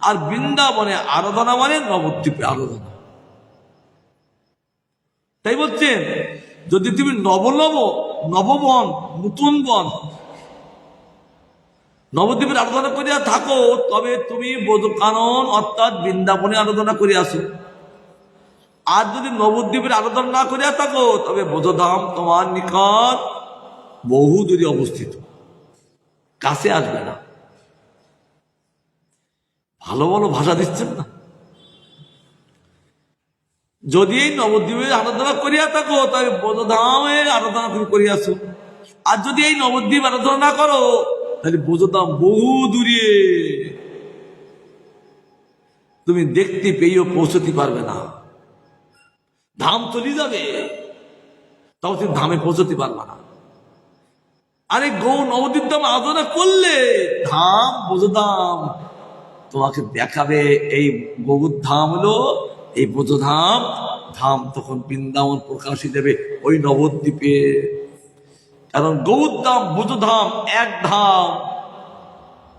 আর বৃন্দাবনে আরাধনা মানে নবদ্বীপে আরাধনা। তাই বলছেন যদি তুমি নববন নতুন বন নবদ্বীপের আরাধনা করিয়া থাকো, তবে তুমি ব্রজকানন অর্থাৎ বৃন্দাবনে আরাধনা করিয়া আসো। আর যদি নবদ্বীপের আরাধনা না করিয়া থাকো, তবে ব্রজধাম তোমার নিকট বহু দূরে অবস্থিত, কাছে আসবে না। ভালো ভালো ভাষা দিচ্ছেন না। যদি এই নবদ্বীপের আরাধনা করিয়া থাকো, তবে ব্রজধামের আরাধনা তুমি করিয়া আসো। আর যদি এই নবদ্বীপ আরাধনা না করো, তাহলে ব্রজধাম বহু দূরে, তুমি দেখতে পেয়েও পৌঁছতে পারবে না। ধাম চলে যাবে, তাও তুমি ধামে পৌঁছতে পারবে না। আরে নবদ্বীপ ধাম আরাধনা করলে ধাম ব্রজধাম তোমাকে দেখাবে। এই গৌর ধাম হলো এই ব্রজধাম, ধাম তখন বৃন্দাবন প্রকাশিত দেবে ওই নবদ্বীপে। কারণ গৌর ধাম ব্রজধাম এক ধাম।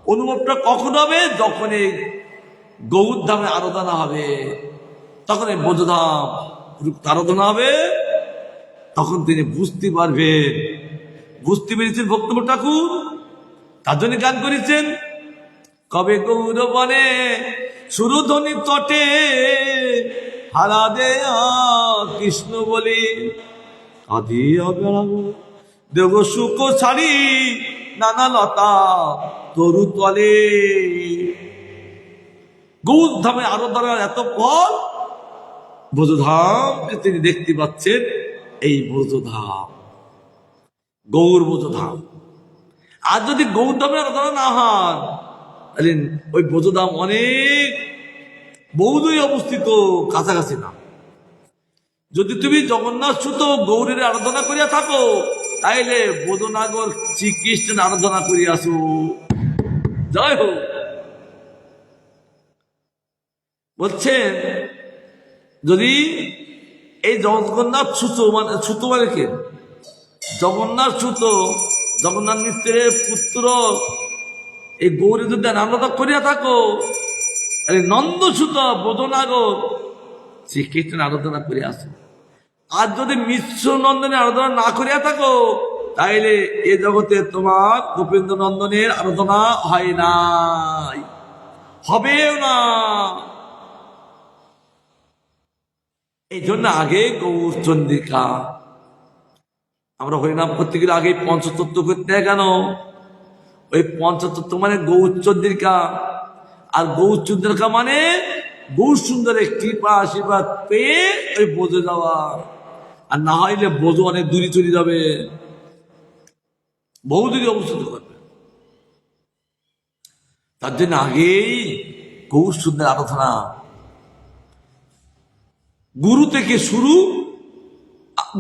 অনুভবটা কখন হবে? যখন এই গৌর ধামে আরাধনা হবে, তখন এই ব্রজধাম আরাধনা হবে, তখন তিনি বুঝতে পারবেন। বুঝতে পেরেছেন ভক্তব্য ঠাকুর, তার জন্য গান করেছেন কবে গৌর বনে সুরধ্বনি তটে হারা দেয়া কৃষ্ণ বলি কাঁদিয়া বেড়াবো দেব সুখ ছাড়ি নানা লতা তরু তলে। গৌর ধামে আরাধনার এত ফল, ব্রজধামকে তিনি দেখতে পাচ্ছেন। এই ব্রজধাম গৌর ব্রজধাম। আর যদি গৌর ধামে আরাধনা না হন, তাহলে ওই ব্রজধাম অনেক বহুদূরে অবস্থিত, কাছাকাছি না। যদি তুমি জগন্নাথ সুত গৌরের আরাধনা করিয়া থাকো, তাইলে বোধনাগর শ্রীকৃষ্ণের আরাধনা করিয়া আসো। জয় হোক। বলছেন যদি এই জগন্নাথ সুত মানে কে? জগন্নাথ সুত, জগন্নাথ মিত্রের পুত্র এই গৌরী যদি আরাধনা করিয়া থাকো, তাহলে নন্দ সুত বোধনাগর শ্রীকৃষ্ণের আরাধনা করিয়া আসো। আর যদি মিশ্র নন্দনের আরাধনা না করিয়া থাকো, তাইলে এ জগতে তোমার গোপেন্দ্র নন্দনের আরাধনা হয় নাই, হবেও না। এই জন্য আগে গৌর চন্দ্রিকা, আমরা হরিনাম করতে গেলে আগে পঞ্চতত্ত্ব করতে হয়। কেন? ওই পঞ্চতত্ত্ব মানে গৌর চন্দ্রিকা, আর গৌর চন্দ্রিকা মানে গৌর সুন্দরের কৃপা আশীর্বাদ পেয়ে ওই বোঝে যাওয়া। আর না হইলে বোঝো অনেক দূরে চলে যাবে, বহু দূরে অবস্থিত করবে। তার জন্য আগেই গৌর সুন্দর আরাধনা, গুরু থেকে শুরু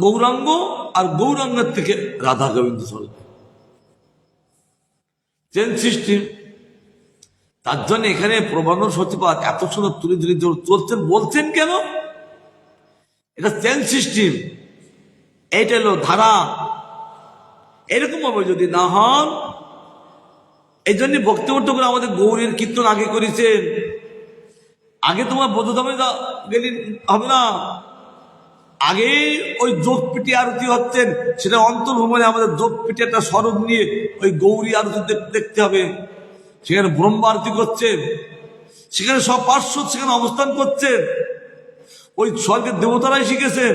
গৌরাঙ্গ, আর গৌরাঙ্গের থেকে রাধা গোবিন্দ চলবে, চেন সিস্টেম। তার জন্য এখানে প্রবন্ধ সচিবাদ এত সুন্দর তুলে তুলে চলছেন, বলছেন কেন? এটা চেন সিস্টেম, এইটা হলো ধারা। এরকম ভাবে যদি না হন, এই জন্য বক্তব্য করে আমাদের গৌরীর কীর্তন আগে করেছেন। আগে তোমার বোধধামে গেলে হবে না, আগে ওই যোগপীঠে আরতি হচ্ছেন, সেটা অন্তর্ভ্রমণে আমাদের যোগপীঠে একটা স্বরূপ নিয়ে ওই গৌরী আরতি দেখতে হবে। সেখানে ব্রহ্ম আরতি করছেন, সেখানে সব পার্শ্বদ সেখানে অবস্থান করছেন। ওই স্বর্গের দেবতারাই শিখেছেন,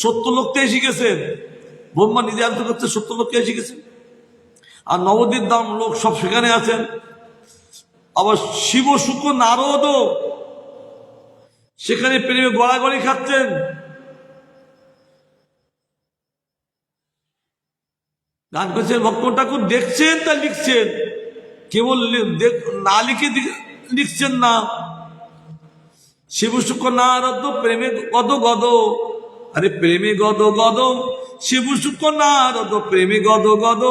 সত্যলোকটাই শিখেছেন। ব্রহ্মা নিজে আরতি করছে, সত্যলোকটাই শিখেছেন। আর নবদ্বীপ ধাম লোক সব সেখানে আছেন। আবার শিব শুক্র নারদও সেখানে প্রেমে গড়াগড়ি খাচ্ছেন। গান করছেন, ভক্ত ঠাকুর দেখছেন, তা লিখছেন, কেবল না লিখে লিখছেন না। শিব শুক্র নারদ প্রেমে গদ গদ, আরে প্রেমে গদ গদ, শিব শুক্র নারদ প্রেমে গদ গদ,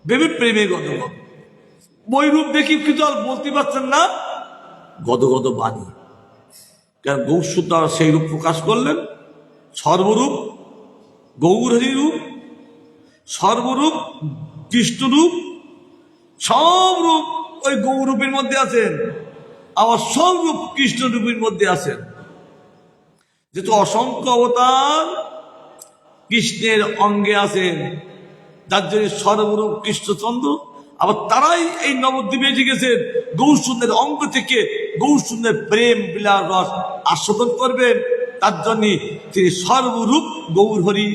ভেবে প্রেমে গদ গদ। বৈরূপ দেখি কিন্তু আর বলতে পারছেন না, গদ গদ বাণী। কেন? গৌসুতা সেই রূপ প্রকাশ করলেন, সর্বরূপ গৌরহরি রূপ, সর্বরূপ কৃষ্ণরূপ, সব রূপ ওই গৌরূপের মধ্যে আছেন, আবার সব রূপ কৃষ্ণরূপের মধ্যে আছেন। যেহেতু অসংখ্য অবতার কৃষ্ণের অঙ্গে আছেন, যার জন্য সর্বরূপ কৃষ্ণচন্দ্র। আবার তারাই এই নবদ্বীপে শিখেছেন গৌরসুন্দরের অঙ্গ থেকে গৌরসুন্দরের প্রেম বিলাস রস আস্বাদন করবেন। তার জন্য তিনি সর্বরূপ গৌরহরি।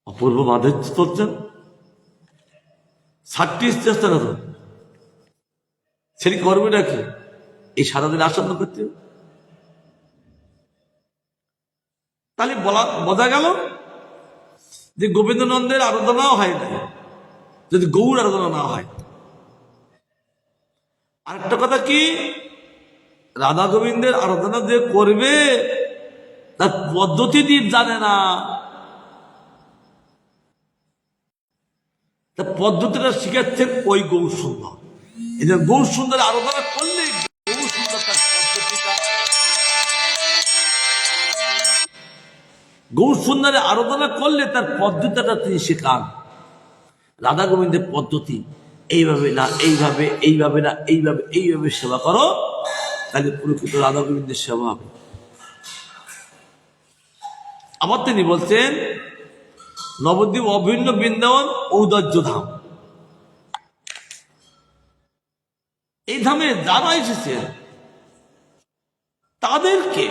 অপূর্ব মাধুর্য চলছেন, 60 চেষ্টা না তো সেটি করবে নাকি এই সারাদিন আস্বাদন করতে? তাহলে বোঝা গেল যে গোবিন্দনন্দের আরাধনাও হয় না যদি গৌর আরাধনা না হয়। আরেকটা কথা কি, রাধা গোবিন্দের আরাধনা যে করবে তার পদ্ধতি দিয়ে জানে না, তার পদ্ধতিটা শিখাচ্ছেন ওই গৌর সুন্দর। এই যে গৌর সুন্দর আরাধনা করলে গৌর সুন্দর তার পদ্ধতিটা, গৌর সুন্দরের আরাধনা করলে তার পদ্ধতিটা তিনি শেখান। রাধা গোবিন্দের পদ্ধতি এইভাবে না এইভাবে, এইভাবে না এইভাবে, এইভাবে সেবা করো, তাহলে প্রকৃত রাধা গোবিন্দের সেবা হবে। আবার তিনি বলছেন নবদ্বীপ অভিন্ন বৃন্দাবন ঔদার্য ধাম। এই ধামে যারা এসেছেন তাদেরকে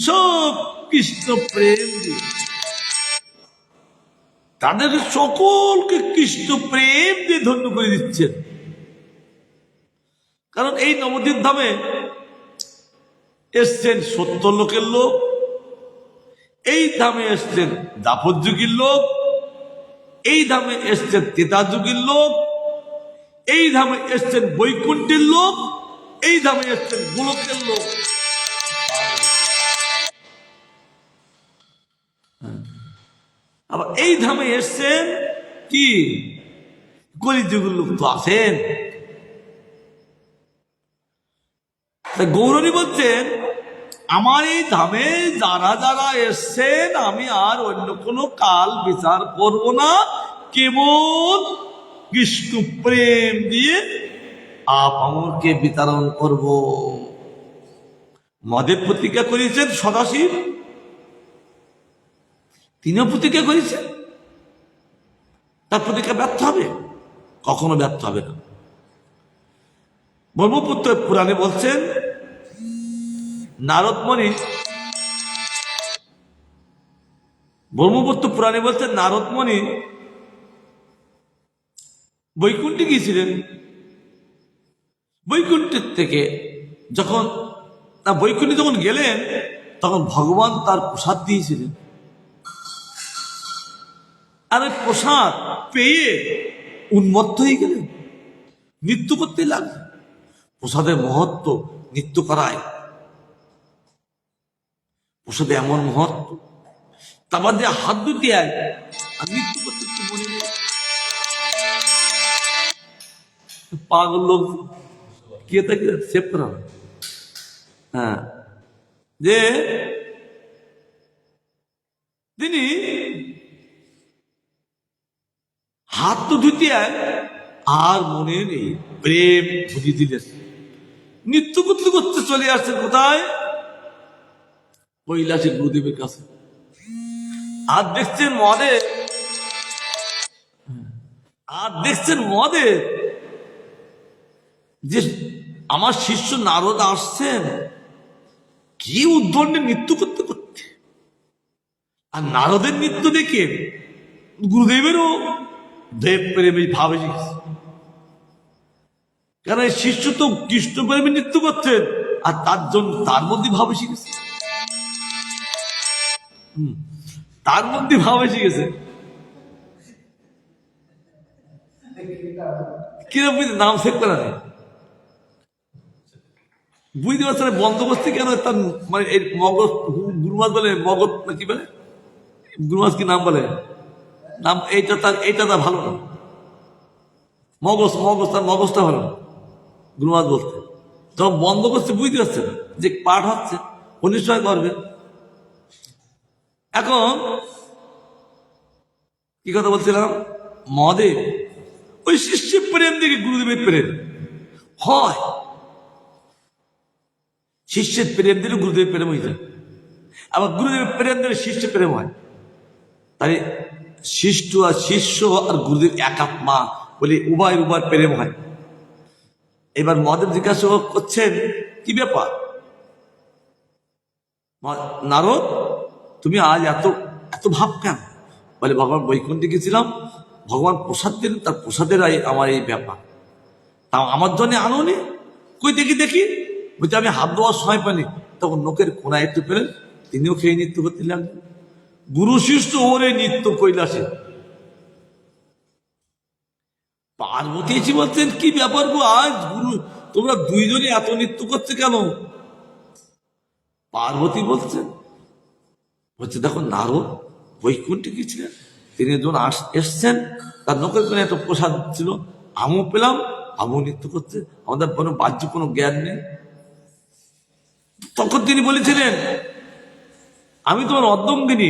সব কৃষ্ণ প্রেম দিয়ে, তাদেরকে সকলকে কৃষ্ণ প্রেম দিয়ে ধন্য করে দিচ্ছেন। কারণ এই নবদ্বীপ ধামে এসছেন সত্য লোকের লোক, এই ধামে এসছেন দাপর যুগের লোক, এই ধামে এসছেন তেতা যুগের লোক, এই ধামে এসছেন বৈকুণ্ঠের লোক, এই ধামে এসছেন গোলকের লোক। আবার এই ধামে এসছেন কি কলিযুগের লোক তো আছেন। গৌরী বলছেন আমার এই ধামে যারা যারা এসছেন আমি আর অন্য কোনো কাল বিচার করব না, কেবল কৃষ্ণ প্রেম দিয়ে আপামরকে বিতরণ করব। মদের প্রতিজ্ঞা করেছেন সদাশিব, তিনিও প্রতিজ্ঞা করেছেন, তার প্রতিজ্ঞা ব্যর্থ হবে? কখনো ব্যর্থ হবে না। ব্রহ্মপুত্র পুরাণে বলছেন নারদমণি, ব্রহ্মপুত্র পুরাণে বলছেন নারদমণি বৈকুণ্ঠে গিয়েছিলেন। বৈকুণ্ঠের থেকে যখন বৈকুণ্ঠে যখন গেলেন তখন ভগবান তার প্রসাদ দিয়েছিলেন। আর ওই প্রসাদ পেয়ে উন্মত্ত হয়ে গেলেন, নৃত্য করতে লাগলেন। প্রসাদের মহত্ব, নৃত্য করায় প্রসাদে এমন মহত্ব। তারপর দিয়ে হাত দুটি আর নৃত্য করতে একটু মনে নেই। পাগল লোক কে থাকে সেভ করা। হ্যাঁ, যে তিনি হাত তো ধুতে আর মনে নেই, প্রেম বুঝিয়ে দিলেন। নৃত্য করতে করতে চলে আসছেন কোথায়? কৈলাসের গুরুদেবের কাছে। আর দেখছেন মদে যে আমার শিষ্য নারদ আসছেন, কি উদ্ধন্ডে নৃত্য করতে করতে। আর নারদের নৃত্য দেখে গুরুদেবেরও দেব প্রেমী ভাবে শিখছে। কারণ শিষ্য তো কৃষ্ণ প্রেমী নৃত্য করছেন, আর তার মধ্যে ভাবে শিখেছে, তার মধ্যে ভাবে শিখেছে। কিরকম নাম সেভ করা নেই, বুঝতে পারছেন? বন্দোবস্তি কেন তার মানে মগজ গুরুমাস বলে, মগজ কি বলে গুরুমাস, কি নাম বলে নাম? এইটা তার ভালো না, মগজ তার মগজটা ভালো না গুরুমাস বলতে। তখন বন্দোবস্তি বুঝতে পারছেন যে পাঠ হচ্ছে, অনিশ্চয় করবে। এখন কি কথা বলছিলাম? মহাদেব ওই শিষ্যের প্রেম দেখে গুরুদেবের প্রেম হয়, শিষ্যের প্রেম দিলে গুরুদেবের প্রেম হয়ে যায়, আবার গুরুদেবের প্রেম দিলে শিষ্যের প্রেম হয়। তাই শিষ্য আর গুরুদেব এক আত্মা বলে উভয় প্রেম হয়। এবার মহাদেব জিজ্ঞাসা করছেন, কি ব্যাপার নারদ, তুমি আজ এত ভাব কেন? বলে, ভগবান বৈকুণ্ঠে গেছিলাম, ভগবান প্রসাদ দিলেন, তার প্রসাদের আমার এই ব্যাপার, তাও আমার জন্য আনোনি। কই দেখি বলছে, আমি হাত দেওয়ার সময় পাইনি। তখন নোকের কোনায় একটু পেলেন, তিনিও খেয়ে নৃত্য করতে লাগলেন। গুরু শিষ্য ওরে নৃত্য কৈলাসে। পার্বতী এসে বলছেন, কি ব্যাপার গো, আজ গুরু তোমরা দুইজনে এত নৃত্য করছে কেন? পার্বতী বলছে, দেখো নারদ বৈকুণ্ঠে গেছিলেন, তিনি যখন এসছেন, তার নোকের কোণে একটা প্রসাদ ছিল, আমিও পেলাম, আমিও নৃত্য করছে, আমাদের কোনো বাহ্য কোনো জ্ঞান নেই। তখন তিনি বলেছিলেন, আমি তোমার অর্ধঙ্গিনী,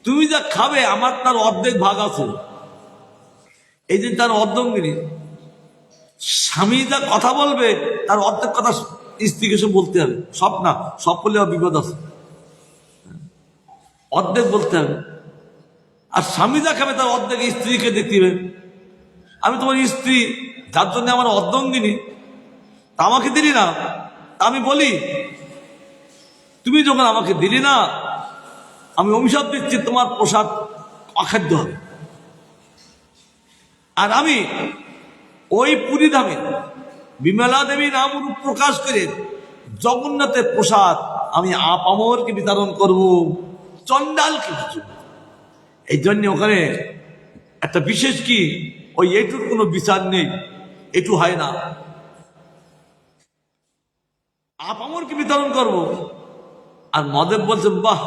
তুমি যা খাবে আমার তার অর্ধেক ভাগ আছে। এই যে তার অর্ধঙ্গিনী, স্বামী যা কথা বলবে তার অর্ধেক কথা স্ত্রীকে সব বলতে হবে, সব না, সব বললে বিপদ আছে, অর্ধেক বলতে হবে। আর স্বামী যা খাবে তার অর্ধেক স্ত্রীকে দেখতে হবে। আমি তোমার স্ত্রী, যার জন্য আমার অর্ধঙ্গিনী, তা আমাকে দিলি না। আমি বলি, তুমি যখন আমাকে দিলি না, আমি অভিশাপ দিচ্ছি তোমার প্রসাদ অখাদ্য হবে। আর আমি ওই পুরী ধামে বিমলা দেবী নাম রূপ প্রকাশ করে জগন্নাথের প্রসাদ আমি আপামরকে বিতরণ করব, চণ্ডালকে কিছু। এই জন্য ওখানে একটা বিশেষ কি, ওই এটুর কোনো বিচার নেই, এটু হয় না, আপামরকে বিতরণ করব। আর মহাদেব বলছেন, বাহ,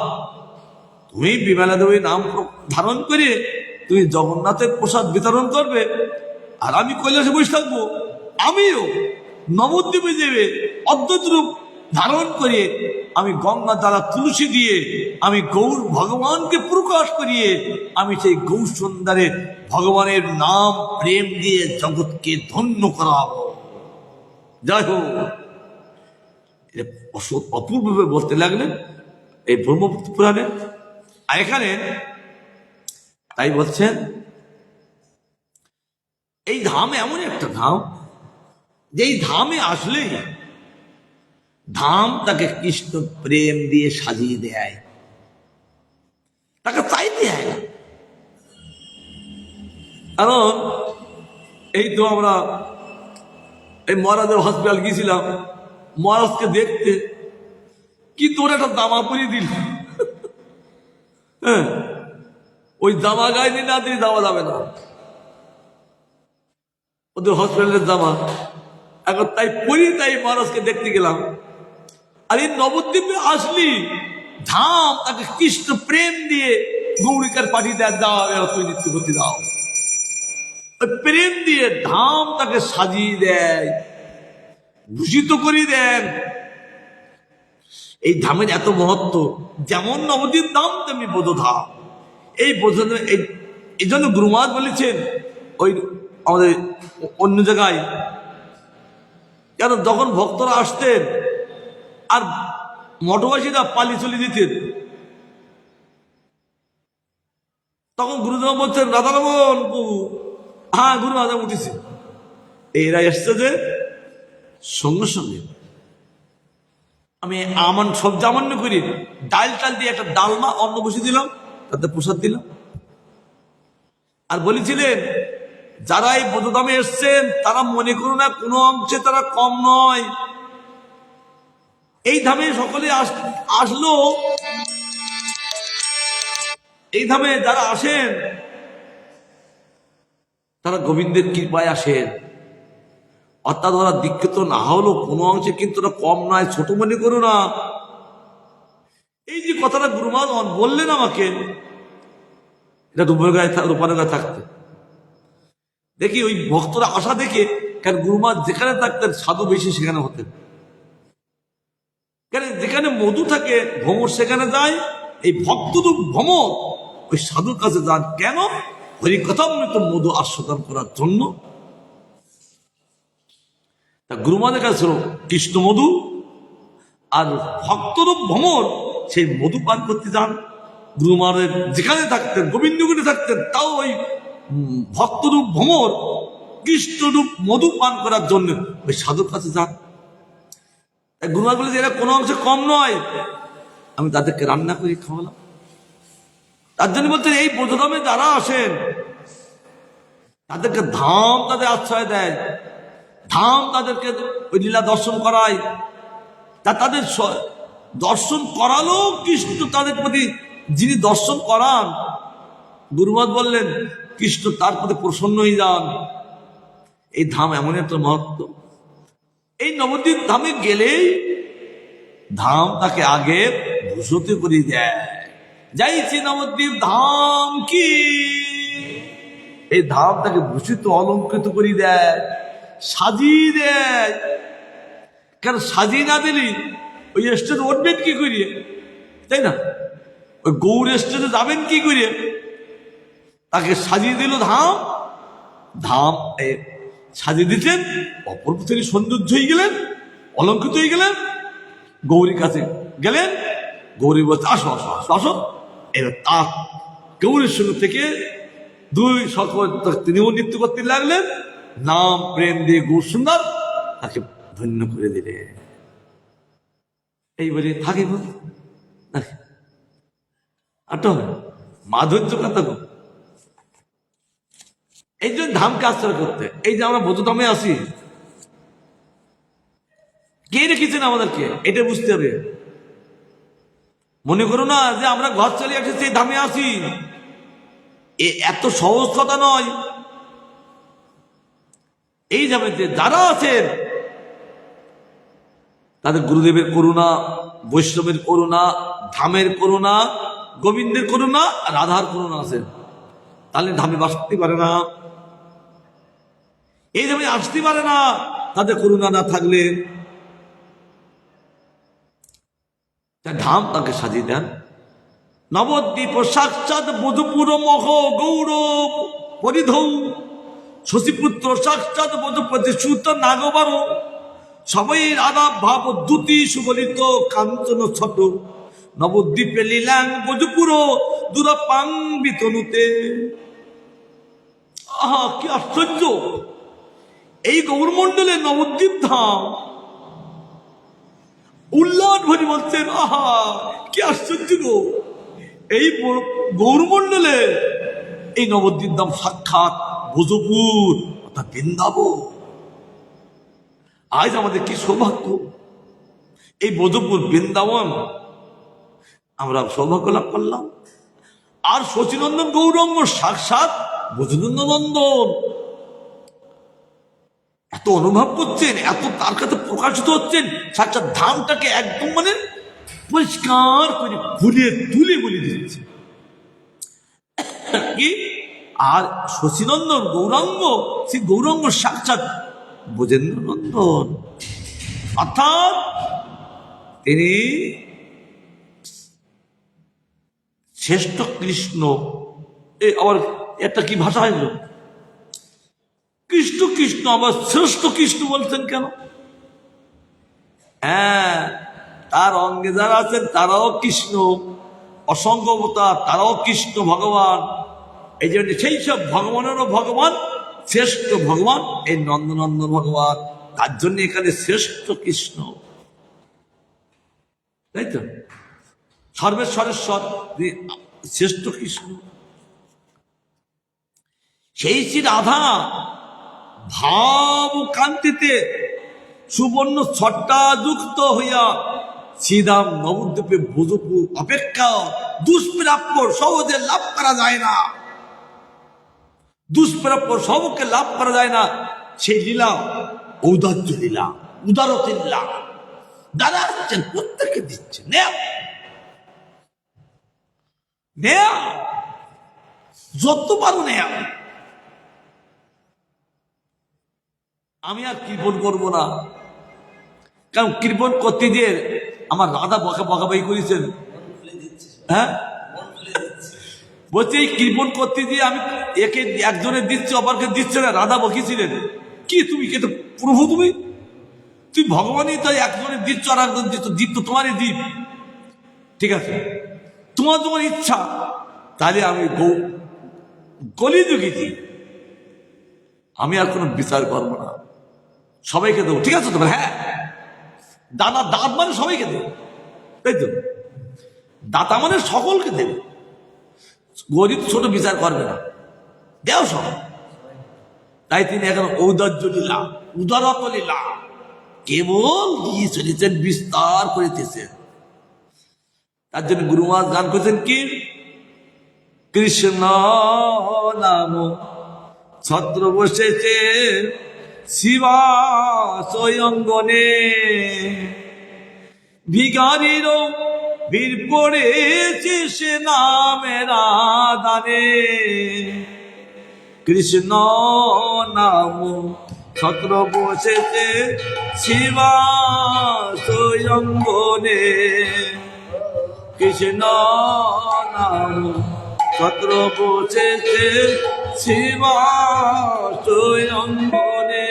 তুমি বিমলা দেবী নাম ধারণ করে তুমি জগন্নাথের প্রসাদ বিতরণ করবে, আর আমি কৈলাসে বসে থাকবো। আমিও নবদ্বীপে যাবে অদ্ভুত রূপ ধারণ করে আমি গঙ্গা দ্বারা তুলসী দিয়ে আমি গৌর ভগবানকে প্রকাশ করিয়ে আমি সেই গৌর সুন্দরের ভগবানের নাম প্রেম দিয়ে জগৎকে ধন্য করাবো। যাই হোক, অপূর্বভাবে বলতে লাগলেন এই ব্রহ্মপুত্র পুরাণে। আর এখানে তাই বলছেন, এই ধাম এমন একটা ধাম, যেই ধামে আসলেই ধাম তাকে কৃষ্ণ প্রেম দিয়ে সাজিয়ে দেয়, তাকে চাইতে হয় না। কারণ এই তো আমরা এই মহারাজের হসপিটাল গিয়েছিলাম, মহারাজকে দেখতে, কি তোর একটা দামা পরিয়ে দিল। হ্যাঁ, ওই জামা গায়ে না দিয়ে যাওয়া যাবে না, ওদের হসপিটালের জামা। এখন তাই পরি, তাই মহারাজকে দেখতে গেলাম। আর এই নবদ্বীপে আসলি ধাম তাকে কৃষ্ণ প্রেম দিয়ে গৌরিকার পাঠিয়ে দেয়, দাও তুই নৃত্য করতে দাও। ওই প্রেম দিয়ে ধাম তাকে সাজিয়ে দেয়, ভূষিত করে দেন। এই ধামের এত মহত্ব, যেমন নবদ্বীপ ধাম তেমনি বোধধাম। এই বোধ, এই জন্য গুরুমাত বলেছেন ওই আমাদের অন্য জায়গায়, কেন যখন ভক্তরা আসতেন আর মঠবাসীরা পালিয়ে চলে দিতেন, তখন গুরুদেব বলছেন, রাধারমন প্রভু, হ্যাঁ গুরু রাজা উঠেছে, এরা এসছে যে সঙ্গে সঙ্গে আমি আমার সব জামান্য করি ডাল টাল দিয়ে একটা ডালমা অন্ন বসে দিলাম, তাতে প্রসাদ দিলাম। আর বলেছিলেন, যারা এই বোধধামে এসছেন তারা মনে করো না কোনো অংশে তারা কম নয়। এই ধামে সকলে আসলো, এই ধামে যারা আসেন তারা গোবিন্দের কৃপায় আসেন। অর্থাৎ ওরা দীক্ষিত না হলো কোনো অংশে, কিন্তু ওরা কম নয়, ছোট মনে করো না। এই যে কথাটা গুরুমান বললেন আমাকে, এটা রূপার গায়ে থাকতে দেখি ওই ভক্তরা আসা দেখে, কেন গুরুমা যেখানে থাকতেন সাধু বেশি সেখানে হতেন, কেন যেখানে মধু থাকে ভ্রমর সেখানে যায়। এই ভক্তরূপ ভ্রমর ওই সাধুর কাছে যান, কেন? হরিকথামৃত মধু আস্বাদন করার জন্য। তা গুরুমাদের কাছে ছিল কৃষ্ণ মধু, আর ভক্তরূপ ভ্রমর সেই মধু পান করতে যান। গুরুমাদের যেখানে থাকতেন, গোবিন্দগুলি থাকতেন, তাও ওই ভক্তরূপ ভ্রমর কৃষ্ণরূপ মধু পান করার জন্য ওই সাধুর কাছে যান। গুরুমা বলে যে এরা কোনো অংশে কম নয়, আমি তাদেরকে রান্না করে খাওয়ালাম। তার জন্য বলতেন, এই বোধধামে যারা আসেন তাদেরকে ধাম তাদের আশ্রয় দেয়, ধাম তাদেরকে ওই লীলা দর্শন করায়। তা তাদের দর্শন করালো কৃষ্ণ, তাদের প্রতি যিনি দর্শন করান, গুরুমাত বললেন কৃষ্ণ তার প্রতি প্রসন্ন হয়ে যান। এই ধাম এমন একটা মহত্ব। এই নবদ্বীপ ধামে গেলেই ধাম তাকে আগে ভূষিত করে দেয়। যাইছি নবদ্বীপ ধাম কি, এই ধাম তাকে ভূষিত অলঙ্কৃত করে দেয়, সাজিয়ে দেয়। কেন সাজিয়ে না দিলি ওই স্টেজে উঠবেন কি করিয়ে, তাই না? ওই গৌর স্টেজে যাবেন কি করিয়ে? তাকে সাজিয়ে দিল ধাম। ধাম সাজিয়ে দিতেন, অপূর্ব তিনি সৌন্দর্য হয়ে গেলেন, অলঙ্কৃত হয়ে গেলেন। গৌরীর কাছে গেলেন, গৌরী বলছে, আসো আসো আসো আসো। এবার তার গৌরীর সঙ্গে থেকে দুই সকল তিনিও নৃত্য করতে লাগলেন। নাম প্রেম দিয়ে গৌর সুন্দর তাকে ধন্য করে দিলে। এইবারে থাকে মাধুর্য কথা গো। এই জন্য ধামকে আশ্রয় করতে, এই যে আমরা বোধধামে আসি, কে রেখেছেন আমাদেরকে এটা বুঝতে হবে। মনে করো না যে আমরা ঘর চলে এসেছি ধামে আসি, এত সহজ কথা নয়। এই ধামেতে যারা আছেন তাদের গুরুদেবের করুণা, বৈষ্ণবের করুণা, ধামের করুণা, গোবিন্দের করুণা, রাধার করুণা আছেন, তাহলে ধামে বাসতে পারে না, এই ধামে আসতে পারে না তাদের করুণা না থাকলে। ধাম তাকে সাজিয়ে দেন। নবদ্বীপ সাক্ষাৎ মধুপুর মহ গৌরব পরিধৌ, শশীপুত্র সাক্ষাৎ মধুপতি সুত নাগবার, সবাই আদাব ভাব দ্যুতি সুবলিত কাঞ্চন ছোট, নবদ্বীপে লীলাং মধুপুর দুরাপাং বিতনুতে। আহা কি আশ্চর্য! এই গৌরমণ্ডলে নবদ্বীপ ধাম উল্লাস ভরি বলছেন, আহা কি আশ্চর্য গো! এই গৌরমণ্ডলে এই নবদ্বীপ ধাম সাক্ষাৎ ভোজপুর অর্থাৎ বৃন্দাবন। আজ আমাদের কি সৌভাগ্য, এই ভোজপুর বৃন্দাবন আমরা সৌভাগ্য লাভ করলাম। আর শচীনন্দন গৌরাঙ্গ সাক্ষাৎ ব্রজনন্দ নন্দন। এত অনুভব করছেন, এত তার কাছে প্রকাশিত হচ্ছেন, সাক্ষাৎ ধামটাকে একদম মানে পরিষ্কার করে ঘুরিয়ে তুলে বলে দিচ্ছে কি। আর শচীনন্দন গৌরাঙ্গ, সেই গৌরাঙ্গ সাক্ষাৎ ব্রজেন্দ্র নন্দন, অর্থাৎ তিনি শ্রেষ্ঠ কৃষ্ণ। আবার একটা কি ভাষা হইল, কৃষ্ণ কৃষ্ণ আবার শ্রেষ্ঠ কৃষ্ণ বলছেন কেন? হ্যাঁ, তার অঙ্গে যারা আছেন তারাও কৃষ্ণ, অসংখ্য অবতার তারাও কৃষ্ণ ভগবান। এই জন্য সেই সব ভগবানেরও ভগবান, শ্রেষ্ঠ ভগবান এই নন্দনন্দন ভগবান, তার জন্য এখানে শ্রেষ্ঠ কৃষ্ণ, তাই তো? সর্বেশ্বরেশ্বর শ্রেষ্ঠ কৃষ্ণ। সেই শ্রী রাধা ভাব কান্তিতে সুবর্ণ ছট্টা যুক্ত হইয়া শ্রীধাম নবদ্বীপে ভোজপুর অপেক্ষা দুষ্প্রাপ্য, সহজে লাভ করা যায় না, দুষ্প্রাপ্য সবকে লাভ করা যায় না। সেই লীলা ঔদার্য লীলা, উদারতি লীলা। যারা আসছেন প্রত্যেকে দিচ্ছেন, নেয়া যত পারো নেয়া। আমি আর কৃপণ করবো না, কারণ কৃপণ করতে দিয়ে আমার রাধা বকাবাই করেছেন। হ্যাঁ, বলছে এই কৃপণ করতে দিয়ে আমি একে একজনের দিচ্ছে, অপরকে দিচ্ছে না, রাধা বকিয়েছিলেন কি তুমি কে তো প্রভু, তুমি ভগবানই তাই একজনের দিচ্ছ আর একজন দিচ্ছ, দ্বীপ তো তোমারই দ্বীপ, ঠিক আছে, তোমার তোমার ইচ্ছা। তাহলে আমি কলিযুগী দিই, আমি আর কোনো বিচার করবো না, সবাইকে দেবো, ঠিক আছে তোমার? হ্যাঁ, দাদা দাঁত মানে সবাইকে দেবে, তাই তো? দাতা মানে সকলকে দেবে, গরিব ছোট বিচার করবে না, দেও সব। তাই তিনি এখন ঔদার্য লীলা, উদারত লীলা কেবল দিয়ে চলেছেন, বিস্তার করিতেছেন। তার জন্য গুরু মহারাজ গান করেছেন কি, কৃষ্ণ নাম ছত্র বসেছে শিবা স্বয়ঙ্গনে, ভিখারির ভিড় পড়েছে সে নামের আদানে। কৃষ্ণ নাম ছত্র বসেছে শিবা স্বয়ঙ্গনে, কৃষ্ণ নাম ছত্র বসেছে শিবা স্বয়ঙ্গনে।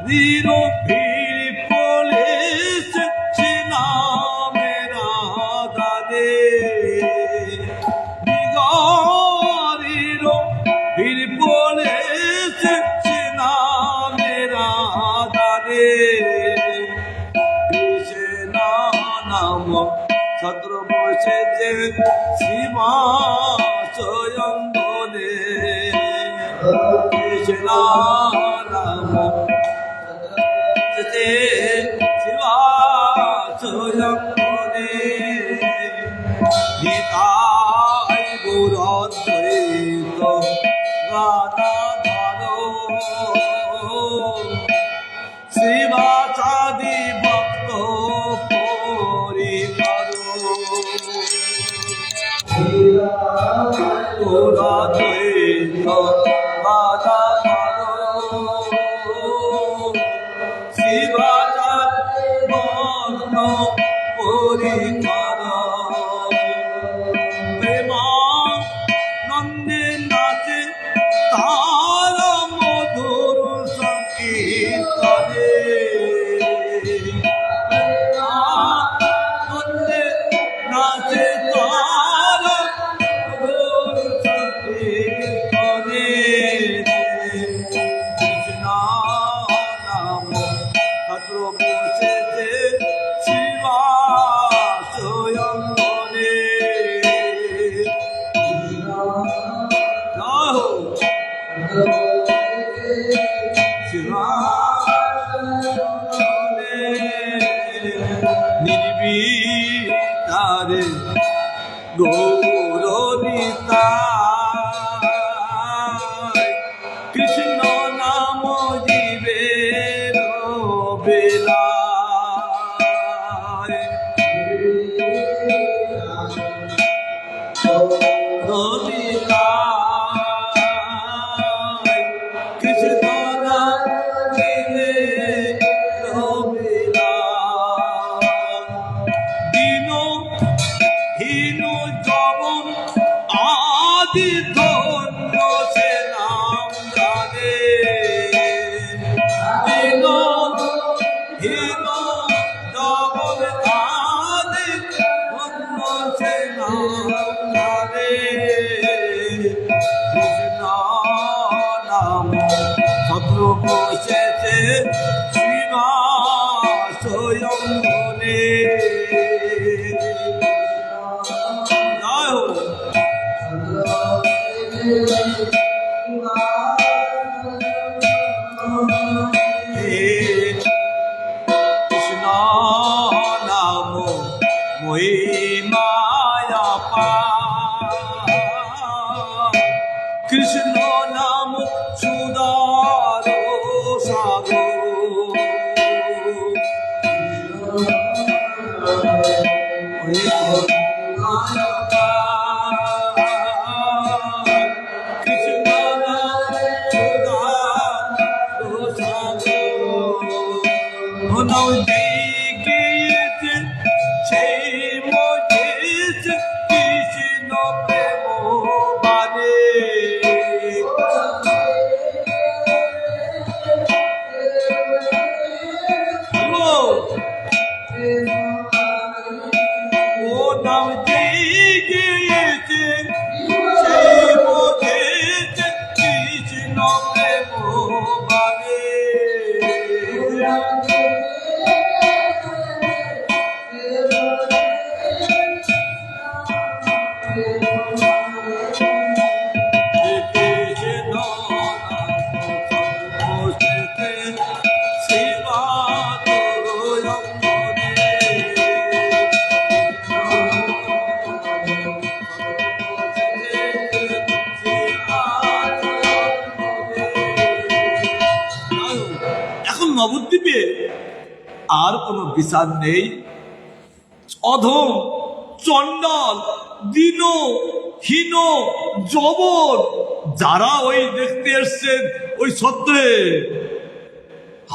ভিড় পড়েছে সে নামের আদানে, ভিখারির ভিড় পড়েছে সে নামের আদানে। কৃষ্ণ নাম ছত্র বসেছে শিবা স্বয়ঙ্গনে, কৃষ্ণ নাম শিবা স্বয়ঙ্গনে। নিতাই গৌরদ্বৈত গাদাধর, শিবাচাদি ভক্ত পরিবার, গৌরদ্বৈত গাদাধর, শিবাচাদি ভক্ত পরিবার। প্রেমানন্দে নাচে তার মধুর সংকীর্তনে, প্রেমানন্দে নাচে তার মধুর সংকীর্তনে। কৃষ্ণ নাম ছত্র বসেছে শিবা স্বয়ঙ্গনে, নির্বিচারে গৌরনিতাই কৃষ্ণ নাম জীবের বেলায় গৌরনিতাই কৃষ্ণ নাম জীবের বেলায় দিন হীন জবন আদি ধন্য সে নাম জানে দিন হীন জবন আদি ধন্য সে নাম জানে কৃষ্ণ নাম শত্রু বসেছে শিবা স্বয়ং বলে কৃষ্ণ নাম মহিমায়া পা কৃষ্ণ নাম সুদার সাগর কৃষ্ণ নাম সুদার গিয়েছে সেই মজেছে কৃষ্ণ প্রেম বানে ও নাম গিয়েছে সেই মজেছে কৃষ্ণ প্রেম বানে এখন নবদ্বীপে আর কোনো বিচার নেই। অধম, চণ্ডাল, দীন, হীন, জবর যারা ওই দেখতে এসছেন ওই সত্রে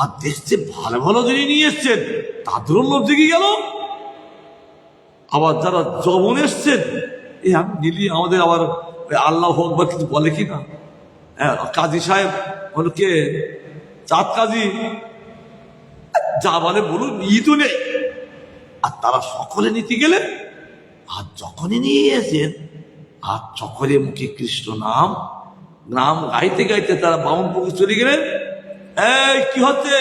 আর দেখতে ভালো ভালো যিনি নিয়ে এসছেন তাদেরও লোভ জেগে গেল। আবার যারা জবন এসছেন এই আমি নিলি আমাদের আবার আল্লাহ হোক বা কিছু বলে কি না। কাজী সাহেব হল কে চাঁদ কাজী যা বলে বলুন ই তো নেই। আর তারা সকলে নিতে গেলে আর যখনই নিয়ে এসেছেন আর সকলে মুখে কৃষ্ণ নাম নাম গাইতে গাইতে তারা বামন পক্ষে চলে গেলেন। এই কি হচ্ছে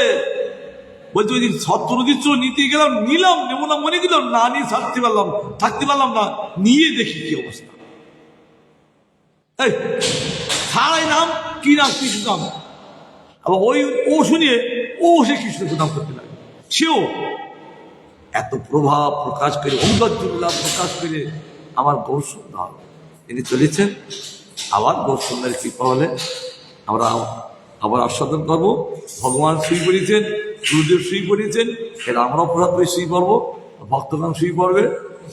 বলছে ওই দিন সত্তরদিচ্ছ নিতে গেলাম, নিলাম নেবো না মনে গেলাম না নিয়ে থাকতে পারলাম না, নিয়ে দেখি কি অবস্থা। এই সারাই নাম কি নাম কৃষ্ণ নাম। আবার ওই ও শুনিয়ে ও সে কৃষ্ণকে নাম করতে লাগে। সেও এত প্রভাব প্রকাশ করে ঔদার্যগুলা প্রকাশ করে আমার গৌর সুন্দর তিনি চলেছেন। আবার গৌর সুন্দরের কৃপা হলে আমরা আবার আস্বাদন করবো। ভগবান শুই পড়িয়েছেন, গুরুদেব শুই পড়িয়েছেন, এর আমরাও প্রভাব করে শুই পড়বো, ভক্তগণ শুই পড়বে।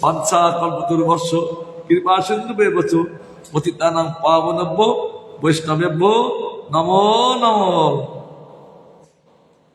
বাঞ্ছা কল্পতরুবর্ষ কৃপা সিন্ধু বেবচ পতিতানাং পাবনভ্য বৈষ্ণবেভ্য নমো নমঃ।